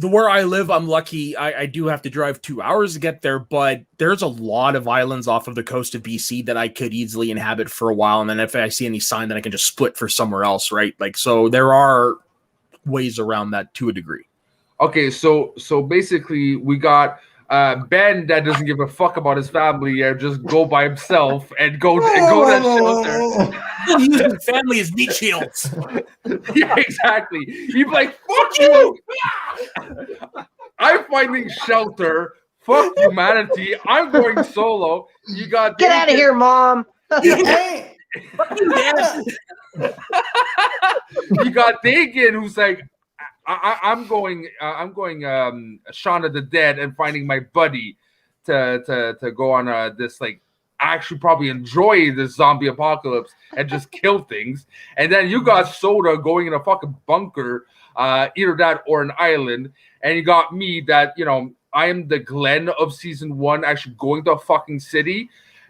Speaker 2: where I live, I'm lucky. I do have to drive 2 hours to get there, but there's a lot of islands off of the coast of BC that I could easily inhabit for a while. And then if I see any sign, then I can just split for somewhere else, right? Like, so there are ways around that to a degree.
Speaker 4: Okay, so basically we got Ben that doesn't give a fuck about his family and just go by himself and go to shelter.
Speaker 2: Using family as meat shields.
Speaker 4: Yeah, exactly. He'd be like, fuck you! I'm finding shelter. Fuck humanity. I'm going solo. You got
Speaker 1: get out of here, Mom.
Speaker 4: Fuck you, Dad. You got Dagan, who's like, I'm going Shaun of the Dead and finding my buddy to go on this like actually probably enjoy this zombie apocalypse and just kill things. And then you got Soda going in a fucking bunker, either that or an island. And you got me that, I am the Glenn of season 1, actually going to a fucking city.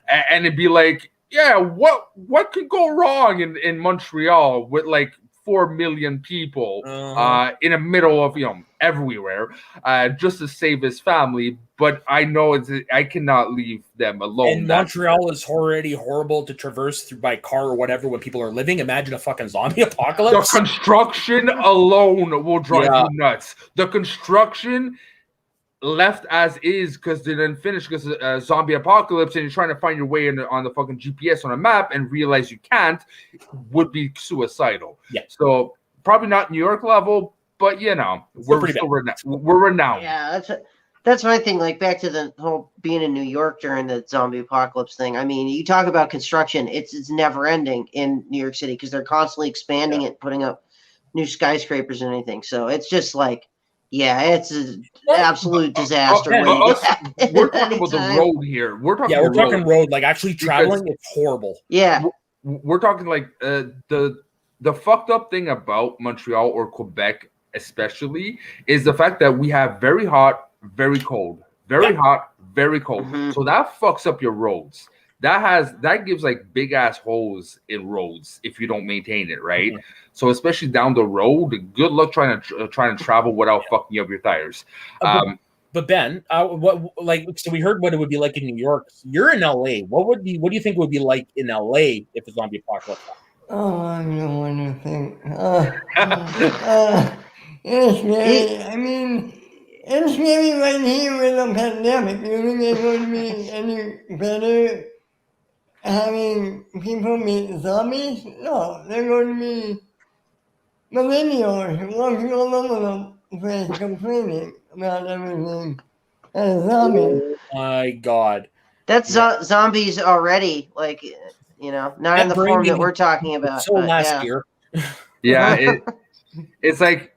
Speaker 4: And it'd be like, yeah, what could go wrong in Montreal with like 4 million people in the middle of everywhere, just to save his family. But I know I cannot leave them alone.
Speaker 2: And Montreal is already horrible to traverse through by car or whatever when people are living. Imagine a fucking zombie apocalypse.
Speaker 4: The construction alone will drive you nuts. The construction left as is because they didn't finish because of zombie apocalypse, and you're trying to find your way on the fucking GPS on a map and realize you can't, would be suicidal.
Speaker 2: Yeah.
Speaker 4: So probably not New York level, but we're renowned.
Speaker 1: Yeah, that's my thing. Like back to the whole being in New York during the zombie apocalypse thing. I mean, you talk about construction; it's never ending in New York City because they're constantly expanding it, putting up new skyscrapers and anything. So it's just like. Yeah, it's an absolute disaster.
Speaker 4: We're talking about the road here. We're talking
Speaker 2: road. Like actually traveling, it's horrible.
Speaker 1: Yeah,
Speaker 4: we're talking like the fucked up thing about Montreal or Quebec, especially, is the fact that we have very hot, very cold, very hot, very cold. Mm-hmm. So that fucks up your roads. That gives like big ass holes in roads if you don't maintain it, right? Mm-hmm. So especially down the road, good luck trying to travel without fucking up your tires.
Speaker 2: But Ben, so we heard what it would be like in New York. You're in LA. What do you think it would be like in LA if a zombie apocalypse happened?
Speaker 3: Oh, I don't want to think. It's scary. I mean, it's scary right here with the pandemic. You think it's going to be any better? having people meet zombies? No, they're going to be millennials walking all over the place complaining about everything as zombies.
Speaker 2: Oh my god.
Speaker 1: That's zombies already, like, not
Speaker 2: That
Speaker 1: in the form that we're talking about.
Speaker 2: So last year.
Speaker 4: Yeah, it's like,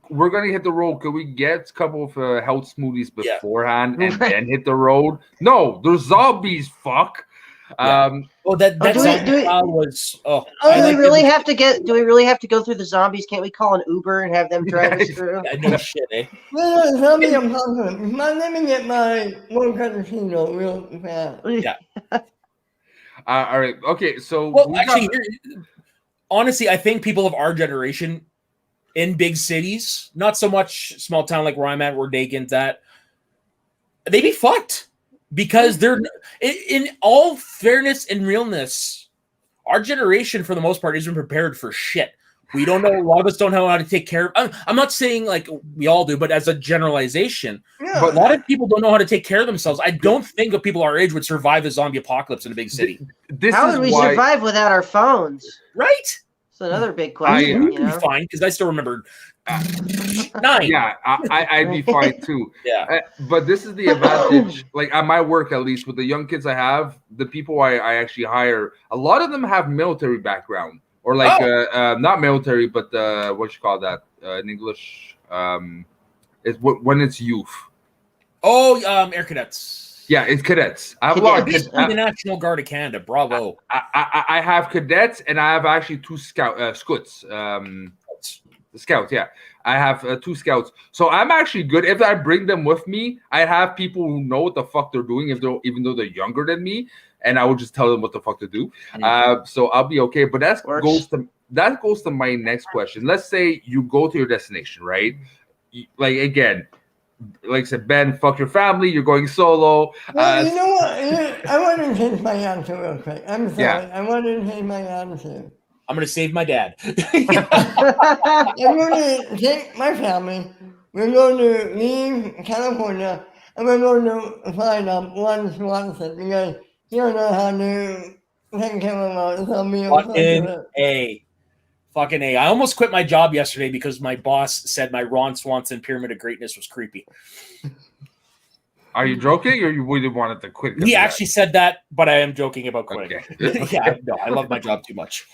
Speaker 4: we're gonna hit the road. Could we get a couple of health smoothies beforehand and then hit the road? No, they're zombies. Fuck.
Speaker 2: That was.
Speaker 1: Do we really have to go through the zombies? Can't we call an Uber and have them drive us through?
Speaker 2: No shit, eh?
Speaker 3: No, zombie apocalypse. Let me get my one casino real fast.
Speaker 2: Yeah.
Speaker 4: All right. Okay. So,
Speaker 2: actually, honestly, I think people of our generation in big cities, not so much small town like where I'm at, where Dakin's at, they be fucked because they're, in all fairness and realness, our generation for the most part isn't prepared for shit. We don't know. A lot of us don't know how to take care of. I'm not saying like we all do, but as a generalization, but a lot of people don't know how to take care of themselves. I don't think of people our age would survive a zombie apocalypse in a big city.
Speaker 1: How would we survive without our phones?
Speaker 2: Right.
Speaker 1: It's another big question.
Speaker 2: We'd be fine because I still remember 9.
Speaker 4: Yeah, I'd be fine too.
Speaker 2: Yeah.
Speaker 4: But this is the advantage, like at my work at least, with the young kids I have, the people I actually hire, a lot of them have military background. Or like not military, but what you call that in English? It's when it's youth.
Speaker 2: Air cadets.
Speaker 4: Yeah, it's cadets. I have a lot of
Speaker 2: cadets. The National Guard of Canada. Bravo.
Speaker 4: I have cadets, and I have actually 2 scouts. Scouts, yeah. I have 2 scouts. So I'm actually good. If I bring them with me, I have people who know what the fuck they're doing, even though they're younger than me. And I will just tell them what the fuck to do. So I'll be okay. But that goes to my next question. Let's say you go to your destination, right? Like again, like I said, Ben, fuck your family. You're going solo.
Speaker 3: Well, you know what? I want to change my answer real quick. I'm sorry. Yeah. I want to change my answer.
Speaker 2: I'm going to save my dad.
Speaker 3: I'm going to take my family. We're going to leave California, and we're going to find one Swanson because you don't know how to take care of a
Speaker 2: Fucking A. I almost quit my job yesterday because my boss said my Ron Swanson Pyramid of Greatness was creepy.
Speaker 4: Are you joking, or you really wanted to quit?
Speaker 2: He actually said that, but I am joking about quitting. Okay. Yeah, no, I love my job too much.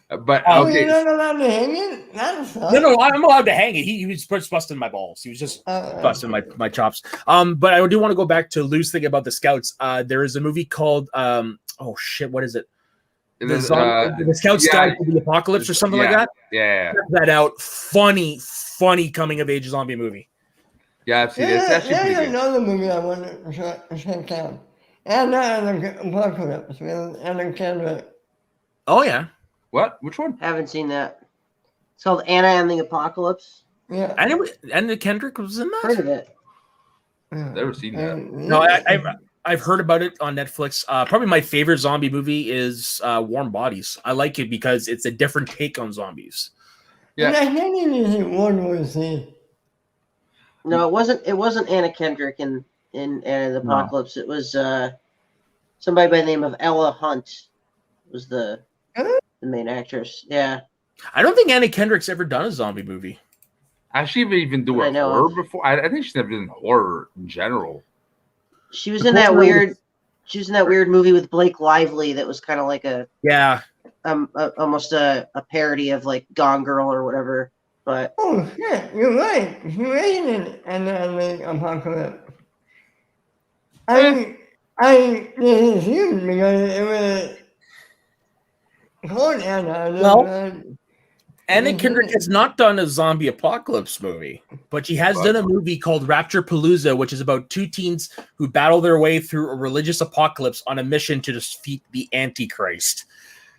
Speaker 4: But
Speaker 3: you're not allowed to hang it?
Speaker 2: No, I'm allowed to hang it. He was just busting my balls. He was just busting my chops. But I do want to go back to Lou's thing about the Scouts. There is a movie called what is it? The Scouts Guide to the Apocalypse or something like that.
Speaker 4: Yeah.
Speaker 2: Check that out. Funny coming of age zombie movie.
Speaker 4: Yeah, I've seen it. It's actually pretty good.
Speaker 3: Another movie I want to check out. And the Apocalypse with Anna Kendrick.
Speaker 2: Oh yeah.
Speaker 4: What? Which one?
Speaker 1: Haven't seen that. It's called Anna and the Apocalypse.
Speaker 3: Yeah.
Speaker 2: Anna Kendrick was in that?
Speaker 1: Heard of it.
Speaker 4: Never seen that.
Speaker 2: No, I've heard about it on Netflix. Probably my favorite zombie movie is Warm Bodies. I like it because it's a different take on zombies.
Speaker 3: Yeah. I can't even see one was
Speaker 1: No, it wasn't Anna Kendrick in Anna the Apocalypse. No. It was somebody by the name of Ella Hunt was the main actress. Yeah.
Speaker 2: I don't think Anna Kendrick's ever done a zombie movie.
Speaker 4: Has she even do a horror before? I think she's never done horror in general.
Speaker 1: She was in that weird movie with Blake Lively that was kind of like almost a parody of like Gone Girl or whatever. But
Speaker 3: shit, you're right. She was in the Apocalypse. I just assumed because it was called Anna.
Speaker 2: Well, Anna Kendrick has not done a zombie apocalypse movie, but she has done a movie called Rapturepalooza, which is about 2 teens who battle their way through a religious apocalypse on a mission to defeat the Antichrist.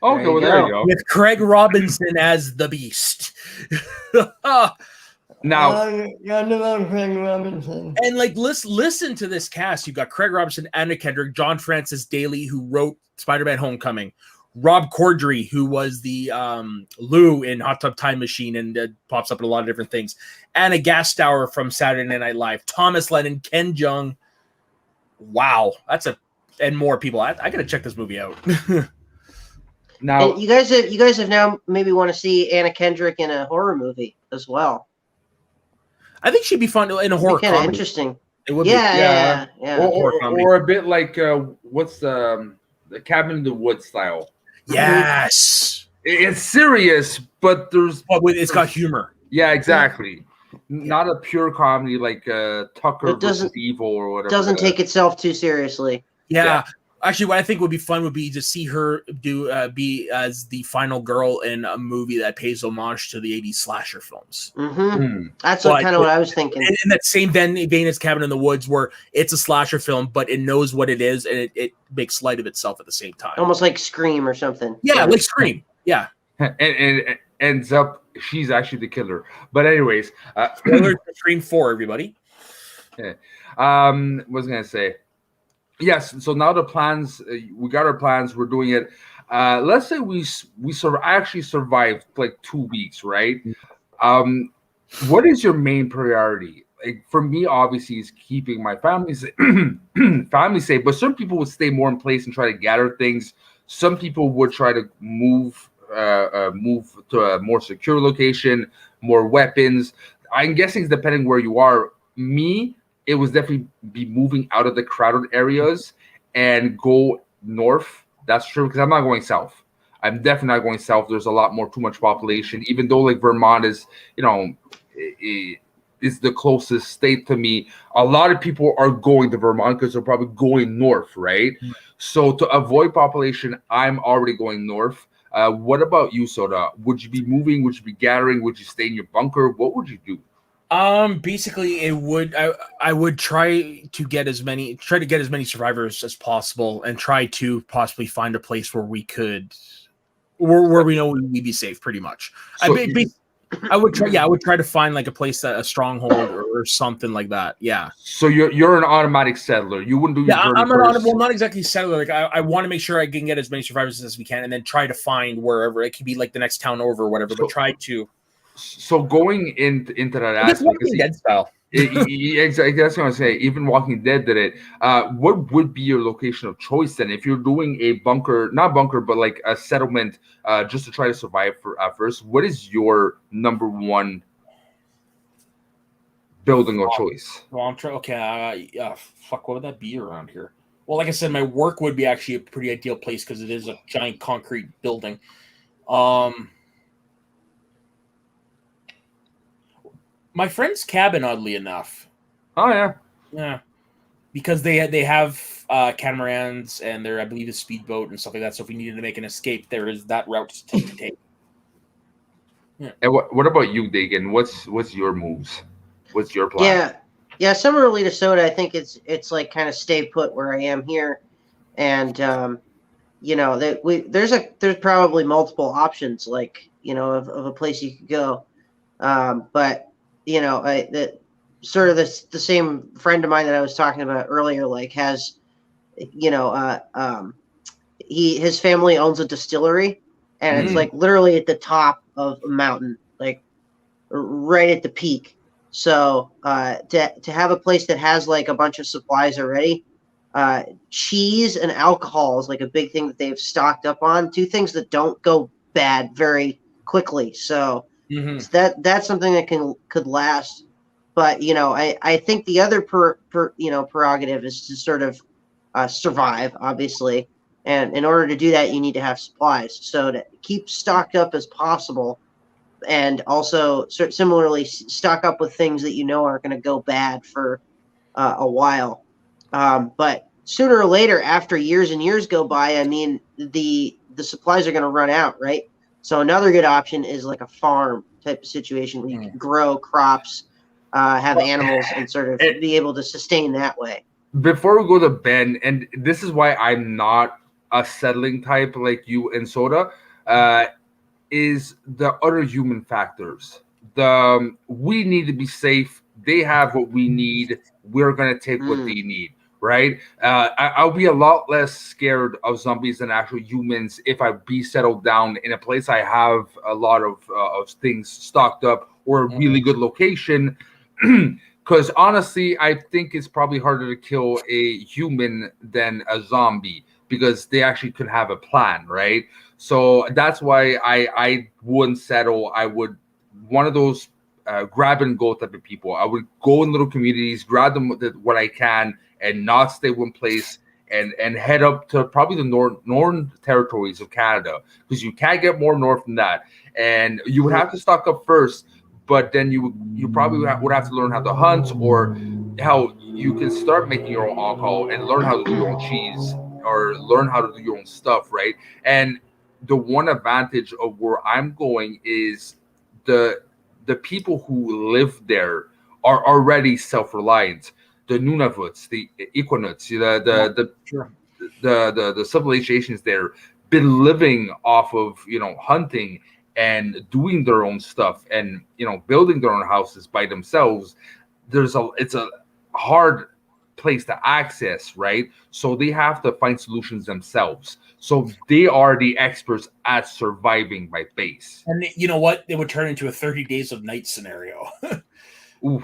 Speaker 4: Oh, there you go.
Speaker 2: With Craig Robinson as the Beast.
Speaker 4: Now,
Speaker 3: Craig Robinson.
Speaker 2: And like, listen to this cast. You've got Craig Robinson, Anna Kendrick, John Francis Daley, who wrote Spider-Man: Homecoming, Rob Corddry, who was the Lou in Hot Tub Time Machine and pops up in a lot of different things, Anna Gasteyer from Saturday Night Live, Thomas Lennon, Ken Jeong. Wow, that's a and more people. I gotta check this movie out.
Speaker 1: Now, and you guys have now maybe want to see Anna Kendrick in a horror movie as well.
Speaker 2: I think she'd be fun in a horror comedy.
Speaker 1: Interesting.
Speaker 2: It would
Speaker 1: yeah.
Speaker 4: Or a bit like what's the Cabin in the Woods style.
Speaker 2: Yes,
Speaker 4: it's serious, but
Speaker 2: it's got humor.
Speaker 4: Yeah, exactly. Not a pure comedy like Tucker versus Evil or whatever.
Speaker 1: Doesn't take itself too seriously.
Speaker 2: Yeah. Actually, what I think would be fun would be to see her be as the final girl in a movie that pays homage to the 80s slasher films.
Speaker 1: That's kind of what I was thinking.
Speaker 2: In that same vein as Cabin in the Woods, where it's a slasher film, but it knows what it is, and it makes light of itself at the same time.
Speaker 1: Almost like Scream or something.
Speaker 2: Yeah, like Scream. Yeah.
Speaker 4: And it ends up she's actually the killer. But anyways.
Speaker 2: Scream 4, everybody.
Speaker 4: Yeah. What was I going to say? Yes. So now the plans, we got our plans. We're doing it. Let's say we actually survived like 2 weeks, right? What is your main priority? Like for me, obviously, is keeping my family safe, but some people would stay more in place and try to gather things. Some people would try to move to a more secure location, more weapons. I'm guessing it's depending where you are. Me, it was definitely be moving out of the crowded areas and go north. That's true, because I'm not going south. I'm definitely not going south. There's too much population, even though like Vermont is, is the closest state to me. A lot of people are going to Vermont because they're probably going north, right? Mm-hmm. So to avoid population, I'm already going north. What about you, Soda? Would you be moving? Would you be gathering? Would you stay in your bunker? What would you do?
Speaker 2: Basically I would try to get as many survivors as possible and try to possibly find a place where we could where we know we'd be safe pretty much. So, I would try to find like a place a stronghold or something like that. Yeah.
Speaker 4: So you're an automatic settler. You wouldn't do your
Speaker 2: not exactly settler. Like I want to make sure I can get as many survivors as we can and then try to find wherever it could be, like the next town over or whatever, but try to.
Speaker 4: So going into that aspect,
Speaker 2: Walking Dead style.
Speaker 4: Exactly, that's what I was saying. Even Walking Dead did it. What would be your location of choice then if you're doing a bunker, not bunker, but like a settlement, just to try to survive at first? What is your number one building of choice?
Speaker 2: Well, I'm trying. Okay, fuck. What would that be around here? Well, like I said, my work would be actually a pretty ideal place because it is a giant concrete building. My friend's cabin, oddly enough.
Speaker 4: Oh yeah,
Speaker 2: yeah, because they have catamarans and I believe a speedboat and stuff like that. So if we needed to make an escape, there is that route to take.
Speaker 4: Yeah. And what about you, Dagan? What's your moves? What's your plan?
Speaker 1: Yeah. Similarly to Soda, I think it's like kind of stay put where I am here, and there's probably multiple options, like of a place you could go, but. The same friend of mine that I was talking about earlier, like has, his family owns a distillery, and it's like literally at the top of a mountain, like right at the peak. So to have a place that has like a bunch of supplies already, cheese and alcohol is like a big thing that they've stocked up on. 2 things that don't go bad very quickly. So. Mm-hmm. So that's something that could last, but I think the other prerogative is to sort of survive, obviously, and in order to do that, you need to have supplies. So to keep stocked up as possible, and also similarly stock up with things that aren't going to go bad for a while. But sooner or later, after years and years go by, I mean the supplies are going to run out, right? So another good option is like a farm type of situation where you can grow crops, have animals, and sort of be able to sustain that way.
Speaker 4: Before we go to Ben, and this is why I'm not a settling type like you and Soda, is the other human factors. We need to be safe. They have what we need. We're going to take what they need. Right, I'll be a lot less scared of zombies than actual humans if I be settled down in a place I have a lot of things stocked up or a really good location. Because honestly, I think it's probably harder to kill a human than a zombie because they actually could have a plan, right? So that's why I wouldn't settle. I would one of those grab and go type of people. I would go in little communities, grab them what I can, and not stay one place. And head up to probably the northern territories of Canada because you can't get more north than that. And you would have to stock up first, but then you probably would have to learn how to hunt or how you can start making your own alcohol and learn how to do your own cheese or learn how to do your own stuff, right? And the one advantage of where I'm going is the people who live there are already self-reliant. The Nunavuts, the Equinuts, the civilizations there been living off of hunting and doing their own stuff and building their own houses by themselves. It's a hard place to access, right? So they have to find solutions themselves. So they are the experts at surviving by base.
Speaker 2: And you know what? They would turn into a 30 Days of Night scenario.
Speaker 4: Oof.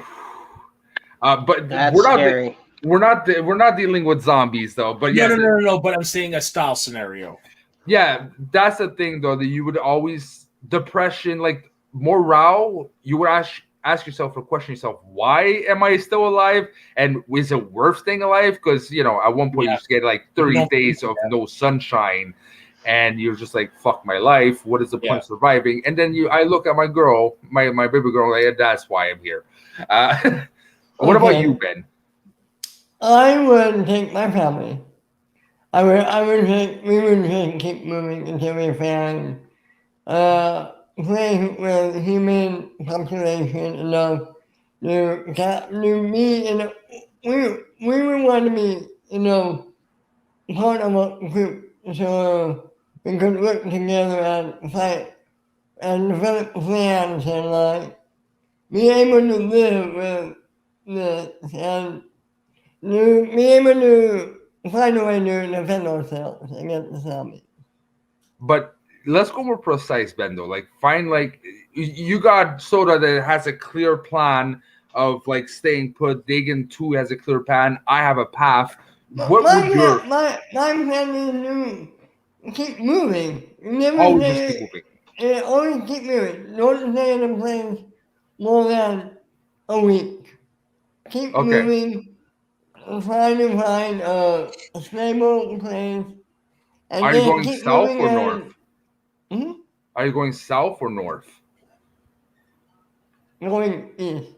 Speaker 4: But
Speaker 1: that's
Speaker 4: we're not
Speaker 1: scary.
Speaker 4: we're not dealing with zombies though. But yeah,
Speaker 2: no. But I'm saying a style scenario.
Speaker 4: Yeah, that's the thing though, that you would always depression, like morale. You would ask yourself or question yourself, why am I still alive? And is it worth staying alive? Because at one point you just get like 30 days of no sunshine, and you're just like, fuck my life. What is the point of surviving? And then I look at my girl, my baby girl, like, that's why I'm here. What about you, Ben?
Speaker 3: I would take my family. We would just keep moving until we found a place with human population enough to be we would want to be, part of a group so we could work together and fight and develop plans and be able to live with this and be able to find a way to defend ourselves against the zombies.
Speaker 4: But let's go more precise, Ben, though. Find you got Soda that has a clear plan of staying put. Dagan 2 has a clear plan. I have a path. What would your
Speaker 3: my plan is to keep moving. Never
Speaker 4: just keep moving.
Speaker 3: Always keep moving. Don't stay in a place more than a week. Keep moving. Trying to find a stable place. And
Speaker 4: are you going south or north?
Speaker 3: Hmm?
Speaker 4: Are you going south or north?
Speaker 3: Going east.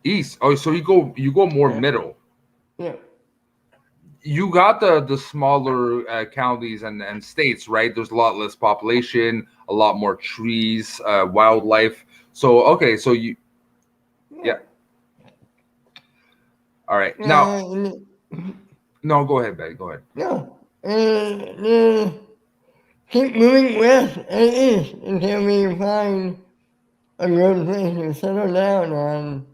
Speaker 4: East. Oh, so you go more middle.
Speaker 3: Yeah.
Speaker 4: You got the smaller counties and states, right? There's a lot less population, a lot more trees, wildlife. So so you, yeah. All right. Now, no, go ahead, Ben. Go ahead.
Speaker 3: No. Keep moving west and east until we find a good place to settle down and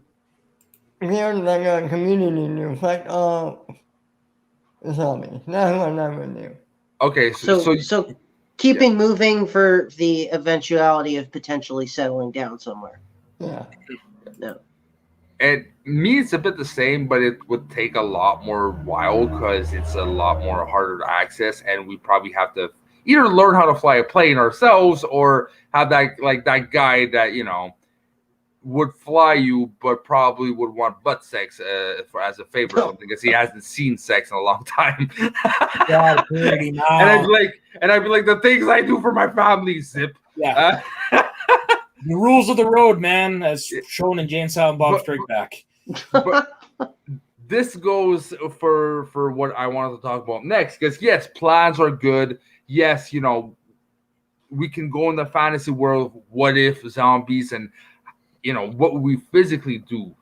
Speaker 3: build a community to fight off the zombies. That's what I would do.
Speaker 4: Okay.
Speaker 1: So keeping moving for the eventuality of potentially settling down somewhere.
Speaker 3: Yeah.
Speaker 1: No.
Speaker 4: And me, it's a bit the same, but it would take a lot more while because it's a lot more harder to access, and we probably have to either learn how to fly a plane ourselves or have that guy that would fly you, but probably would want butt sex as a favor or something because he hasn't seen sex in a long time.
Speaker 2: God, pretty now.
Speaker 4: And I'd be like, the things I do for my family, Zip.
Speaker 2: Yeah. The rules of the road, man, as shown in Jane Silent Bob Strike Back.
Speaker 4: But this goes for what I wanted to talk about next, because yes, plans are good. Yes, we can go in the fantasy world. What if zombies and what we physically do,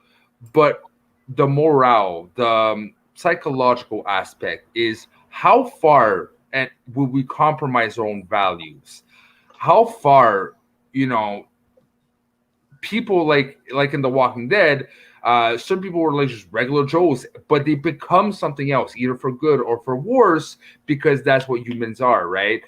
Speaker 4: but the morale, the psychological aspect is how far and will we compromise our own values? How far, people like in The Walking Dead, some people were just regular Joes, but they become something else, either for good or for worse, because that's what humans are, right?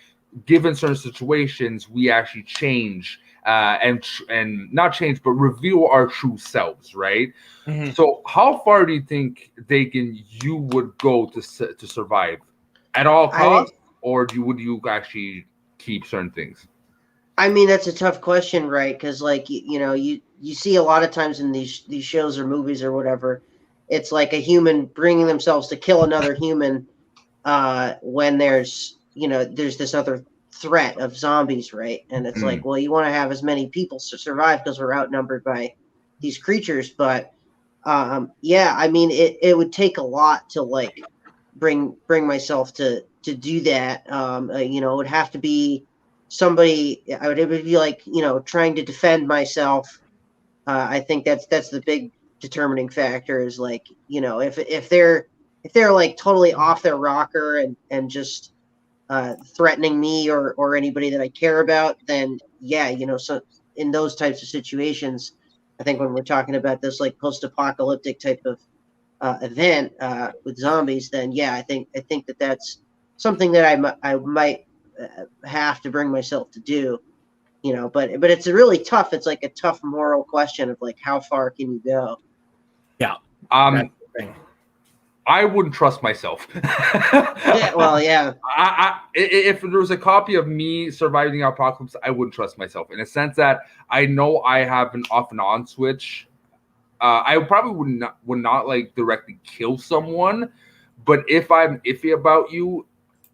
Speaker 4: Given certain situations, we actually change and not change, but reveal our true selves, right?
Speaker 2: Mm-hmm.
Speaker 4: So how far do you think you would go to survive at all costs, or would you actually keep certain things?
Speaker 1: I mean, that's a tough question, right? Because like you see a lot of times in these shows or movies or whatever, it's like a human bringing themselves to kill another human when there's this other threat of zombies, right? And it's like, well, you want to have as many people survive because we're outnumbered by these creatures. But yeah, I mean, it would take a lot to like bring myself to do that. It would have to be somebody. It would be like trying to defend myself. I think that's the big determining factor is like if they're like totally off their rocker and just threatening me or anybody that I care about, then yeah, so in those types of situations, I think when we're talking about this like post-apocalyptic type of event with zombies, then yeah, I think that that's something that I might have to bring myself to do. But it's a really tough. It's like a tough moral question of like how far can you go?
Speaker 2: Yeah.
Speaker 4: I wouldn't trust myself.
Speaker 1: Yeah, well, yeah.
Speaker 4: If there was a copy of me surviving the apocalypse, I wouldn't trust myself in a sense that I know I have an off and on switch. I probably would not like directly kill someone, but if I'm iffy about you,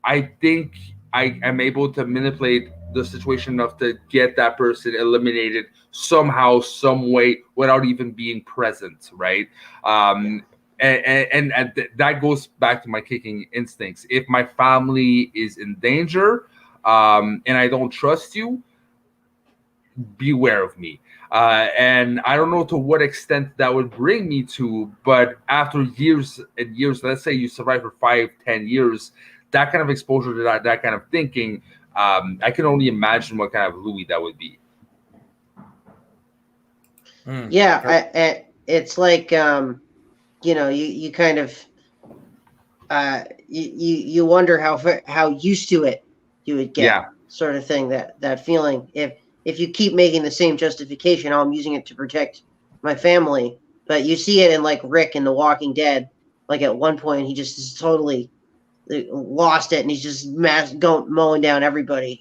Speaker 4: I think I am able to manipulate the situation enough to get that person eliminated somehow, some way, without even being present, right? And that goes back to my kicking instincts. If my family is in danger, and I don't trust you, beware of me. And I don't know to what extent that would bring me to, but after years and years, let's say you survive for 5-10 years, that kind of exposure to that kind of thinking, I can only imagine what kind of Louis that would be.
Speaker 1: Yeah, it's like you kind of you wonder how used to it you would get, sort of thing, that feeling if you keep making the same justification. I'm using it to protect my family, but you see it in like Rick in The Walking Dead. Like at one point, he just is totally lost it, and he's just mowing down everybody.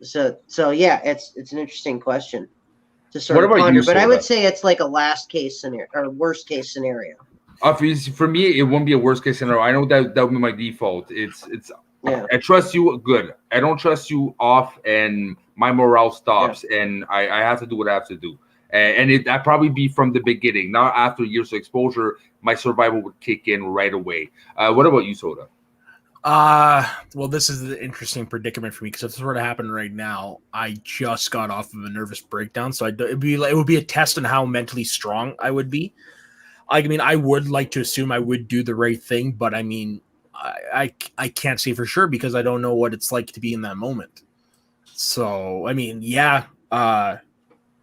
Speaker 1: So yeah, it's an interesting question to sort of ponder. But I would say it's like a last case scenario or worst case scenario.
Speaker 4: For me, it won't be a worst case scenario. I know that would be my default. It's
Speaker 1: yeah.
Speaker 4: I trust you, good. I don't trust you, off, and my morale stops, and I have to do what I have to do. And I'd probably be from the beginning, not after years of exposure. My survival would kick in right away. What about you, Soda?
Speaker 2: Well, this is the interesting predicament for me because if this were to happen right now, I just got off of a nervous breakdown, so it would be a test on how mentally strong I would be. I mean, I would like to assume I would do the right thing, but I mean, I can't say for sure because I don't know what it's like to be in that moment. So, I mean, yeah,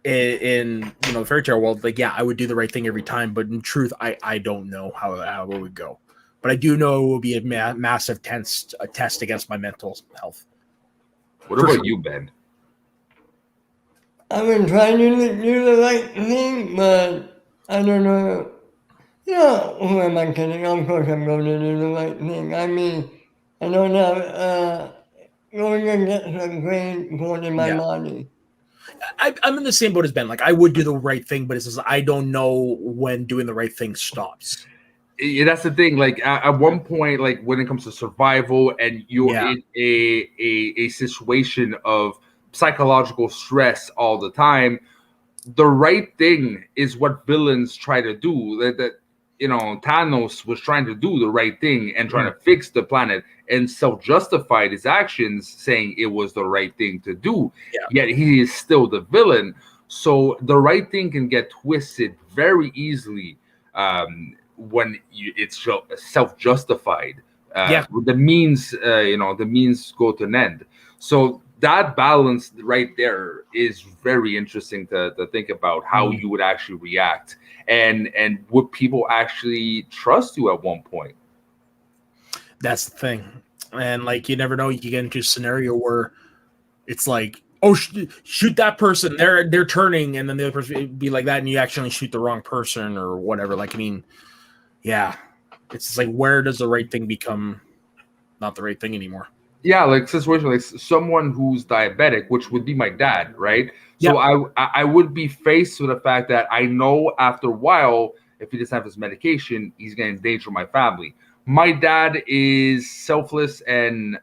Speaker 2: in fairy tale world, like, yeah, I would do the right thing every time, but in truth, I don't know how it would go. But I do know it will be a massive test against my mental health.
Speaker 4: What about you, Ben?
Speaker 3: I've been trying to do the right thing, but I don't know. Who am I kidding? Of course I'm going to do the right thing. I mean, I don't have going to get some grain put in my body.
Speaker 2: I'm in the same boat as Ben. Like, I would do the right thing, but it's just I don't know when doing the right thing stops.
Speaker 4: Yeah, that's the thing. Like at one point, like when it comes to survival, and you're in a situation of psychological stress all the time, the right thing is what villains try to do. That Thanos was trying to do the right thing and trying to fix the planet, and self-justified his actions, saying it was the right thing to do. Yet he is still the villain. So the right thing can get twisted very easily when it's self-justified. The means, the means go to an end. So that balance right there is very interesting to think about, how you would actually react, and would people actually trust you at one point?
Speaker 2: That's the thing. And like, you never know, you get into a scenario where it's like oh, shoot that person. They're turning, and then the other person would be like that, and you actually shoot the wrong person or whatever. Like, I mean, yeah, it's just like, where does the right thing become not the right thing anymore?
Speaker 4: Yeah, like situation like someone who's diabetic, which would be my dad, right? So I would be faced with the fact that I know after a while, if he doesn't have his medication, he's going to endanger my family. My dad is selfless and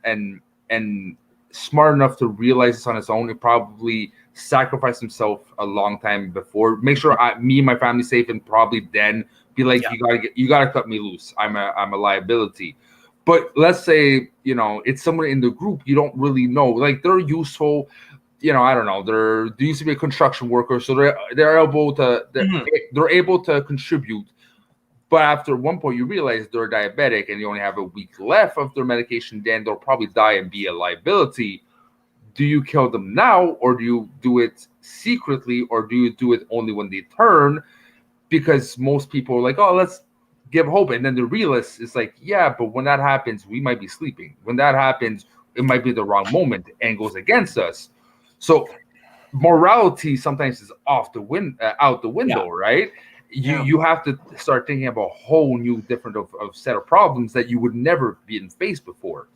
Speaker 4: smart enough to realize this on his own. He probably sacrificed himself a long time before, make sure me and my family safe, and probably then be like, you gotta cut me loose. I'm a liability. But let's say, it's someone in the group you don't really know, like they're useful, I don't know, they used to be a construction worker, so they're able to contribute. But after one point, you realize they're diabetic and you only have a week left of their medication, then they'll probably die and be a liability. Do you kill them now, or do you do it secretly, or do you do it only when they turn? Because most people are like, oh, let's give hope. And then the realist is like, yeah, but when that happens, we might be sleeping. When that happens, it might be the wrong moment and goes against us. So morality sometimes is out the window, right? You have to start thinking of a whole new different of set of problems that you would never be in face before.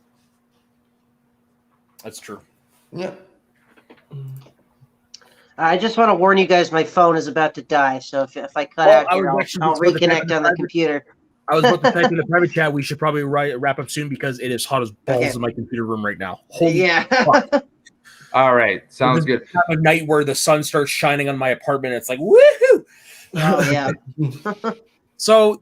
Speaker 2: That's true.
Speaker 3: Yeah.
Speaker 1: I just want to warn you guys, my phone is about to die. So if I cut out here, I'll reconnect on the computer.
Speaker 2: I was about to type in the private chat. We should probably wrap up soon because it is hot as balls in my computer room right now. Holy fuck.
Speaker 4: All right. Sounds good.
Speaker 2: A night where the sun starts shining on my apartment. It's like, woohoo!
Speaker 1: Oh, yeah.
Speaker 2: So,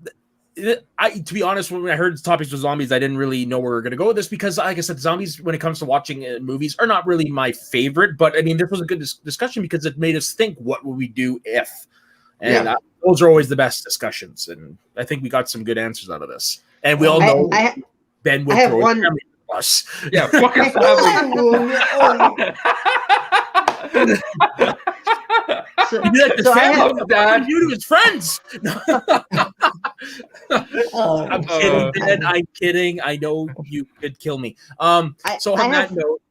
Speaker 2: to be honest, when I heard topics with zombies, I didn't really know where we were going to go with this because, like I said, zombies, when it comes to watching movies, are not really my favorite. But, I mean, this was a good discussion because it made us think, what would we do if? And those are always the best discussions. And I think we got some good answers out of this. And we all know Ben would throw his family to us.
Speaker 4: Yeah, fucking family.
Speaker 2: Dad. You to his friends. I'm kidding, Ben. I'm kidding. I know you could kill me. So on that note,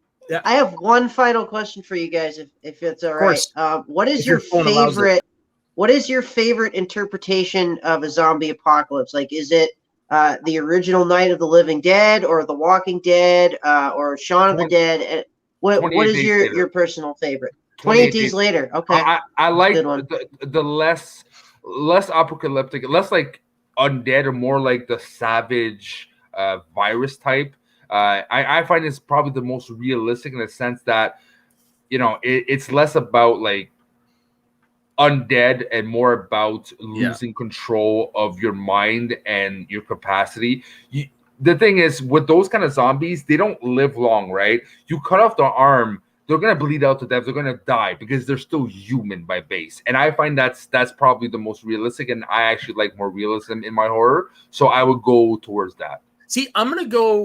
Speaker 1: I have one final question for you guys, if it's all right. What is your favorite? What is your favorite interpretation of a zombie apocalypse? Like, is it the original Night of the Living Dead, or The Walking Dead, or Shaun of the Dead? What is your personal favorite? 28 Days Later. Okay.
Speaker 4: I like the less apocalyptic, less like undead, or more like the savage virus type. I find it's probably the most realistic in the sense that, it's less about like undead and more about losing control of your mind and your capacity. The thing is, with those kind of zombies, they don't live long, right? You cut off their arm, they're going to bleed out to death. They're going to die because they're still human by base. And I find that's probably the most realistic. And I actually like more realism in my horror. So I would go towards that.
Speaker 2: See, I'm going to go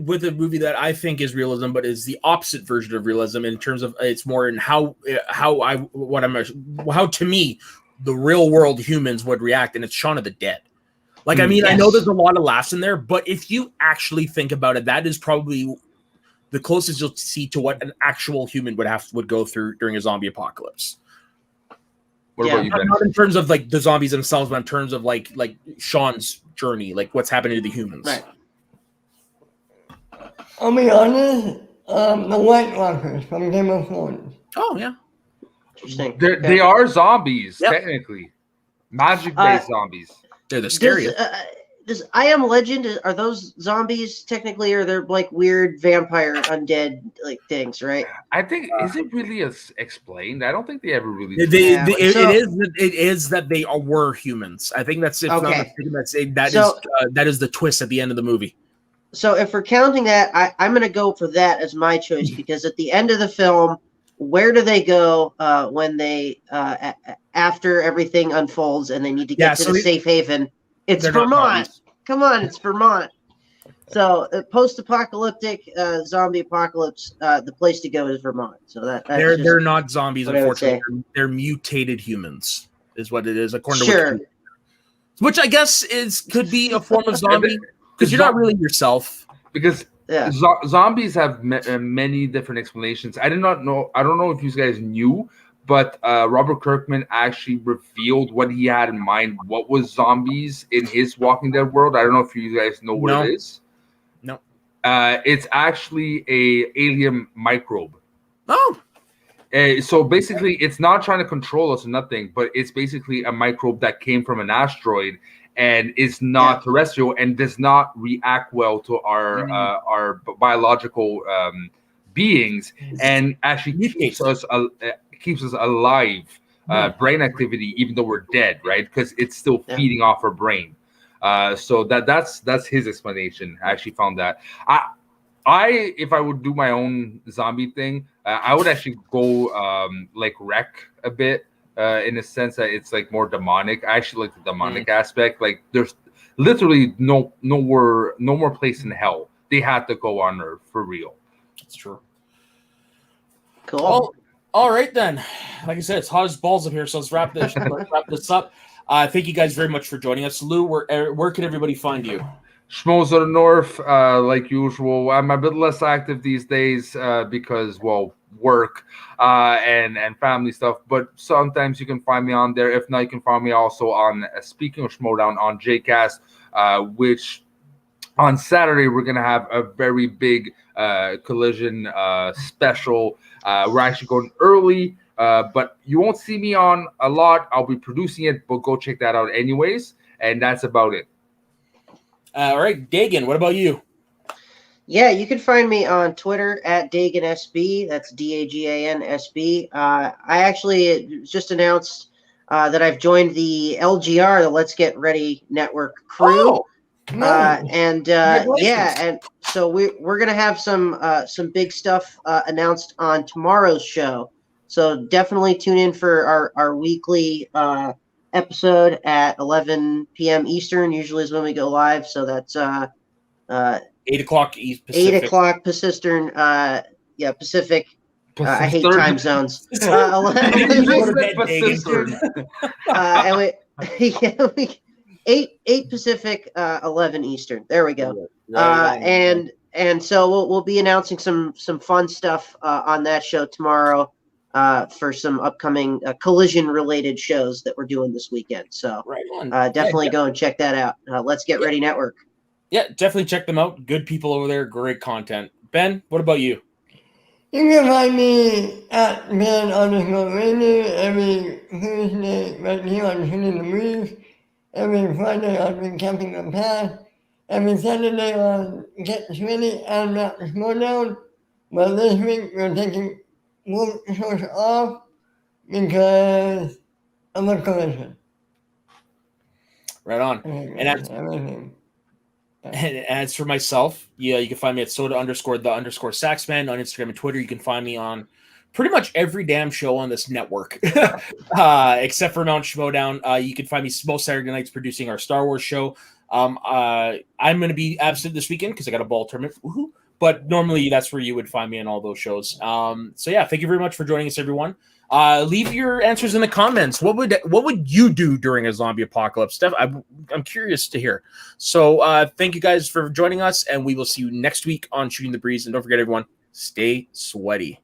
Speaker 2: with a movie that I think is realism, but is the opposite version of realism in terms of it's more in how to me, the real world humans would react. And it's Shaun of the Dead. Like, I mean, I know there's a lot of laughs in there, but if you actually think about it, that is probably the closest you'll see to what an actual human would go through during a zombie apocalypse.
Speaker 4: What about you, Ben?
Speaker 2: Not in terms of like the zombies themselves, but in terms of like Sean's journey, like what's happening to the humans.
Speaker 1: Right.
Speaker 3: I'll be honest, the White Walkers from Game of Thrones.
Speaker 2: Oh yeah,
Speaker 1: interesting.
Speaker 4: They are zombies technically, magic-based zombies.
Speaker 2: They're the scariest.
Speaker 1: Does I Am Legend, are those zombies technically, or they're like weird vampire undead like things, right?
Speaker 4: I think is it really explained? I don't think they ever really.
Speaker 2: It is that they were humans. I think that's not that is the twist at the end of the movie.
Speaker 1: So if we're counting that, I'm going to go for that as my choice because at the end of the film, where do they go when they after everything unfolds and they need to get to the safe haven? It's Vermont. Come on, it's Vermont. So post-apocalyptic zombie apocalypse, the place to go is Vermont. So
Speaker 2: they're not zombies, unfortunately. They're mutated humans, is what it is, according to Wikipedia. Which I guess could be a form of zombie because you're not really yourself.
Speaker 4: Because
Speaker 1: Yeah.
Speaker 4: Zombies have many different explanations. I don't know if you guys knew, but Robert Kirkman actually revealed what he had in mind. What was zombies in his Walking Dead world? I don't know if you guys know what it is.
Speaker 2: No.
Speaker 4: It's actually a alien microbe.
Speaker 2: Oh.
Speaker 4: So basically, it's not trying to control us or nothing, but it's basically a microbe that came from an asteroid and is not terrestrial and does not react well to our biological beings, and actually keeps us alive, brain activity, even though we're dead, right? Because it's still feeding off our brain. So that's his explanation. I actually found that. If I would do my own zombie thing, I would actually go like Wreck a bit, in a sense that it's like more demonic. I actually like the demonic aspect. Like there's literally no more place in hell. They had to go on Earth for real.
Speaker 2: That's true.
Speaker 1: Cool.
Speaker 2: Well, all right then. Like I said, it's hot as balls up here, so let's wrap this up. Thank you guys very much for joining us. Lou, where can everybody find you?
Speaker 4: Schmoes of the North, like usual. I'm a bit less active these days because, well, work and family stuff. But sometimes you can find me on there. If not, you can find me also on Speaking of Schmoedown on JCast, which on Saturday we're gonna have a very big Collision special. We're actually going early, but you won't see me on a lot. I'll be producing it, but go check that out anyways. And that's about it.
Speaker 2: All right, Dagan, what about you?
Speaker 1: Yeah, you can find me on Twitter at DaganSB. That's DAGANSB. I actually just announced that I've joined the LGR, the Let's Get Ready Network crew. And so we're gonna have some big stuff announced on tomorrow's show. So definitely tune in for our weekly episode at 11 p.m. Eastern. Usually is when we go live. So that's
Speaker 2: 8 o'clock East
Speaker 1: Pacific. 8 o'clock Pacific. Pacific. I hate time zones. 11 Eastern. And we 8 Pacific, 11 Eastern. There we go. And so we'll be announcing some fun stuff on that show tomorrow. For some upcoming Collision-related shows that we're doing this weekend. So definitely go and check that out. Let's Get Ready Network.
Speaker 2: Yeah, definitely check them out. Good people over there. Great content. Ben, what about you?
Speaker 3: You can find me at Ben_Radio every Thursday right here on Shooting the Breeze. Every Friday I've been camping the path. Every Saturday on Get Ready and Map Schmoedown. But this week we're taking one source off because of a collision.
Speaker 2: Right on. And as for myself, you can find me at soda_the_saxman on Instagram and Twitter. You can find me on pretty much every damn show on this network, except for Mount Schmoedown. You can find me most Saturday nights producing our Star Wars show. I'm going to be absent this weekend because I got a ball tournament. Woohoo! But normally that's where you would find me in all those shows. So yeah, thank you very much for joining us, everyone. Leave your answers in the comments. What would you do during a zombie apocalypse? Steph, I'm curious to hear. So thank you guys for joining us, and we will see you next week on Shooting the Breeze. And don't forget, everyone, stay sweaty.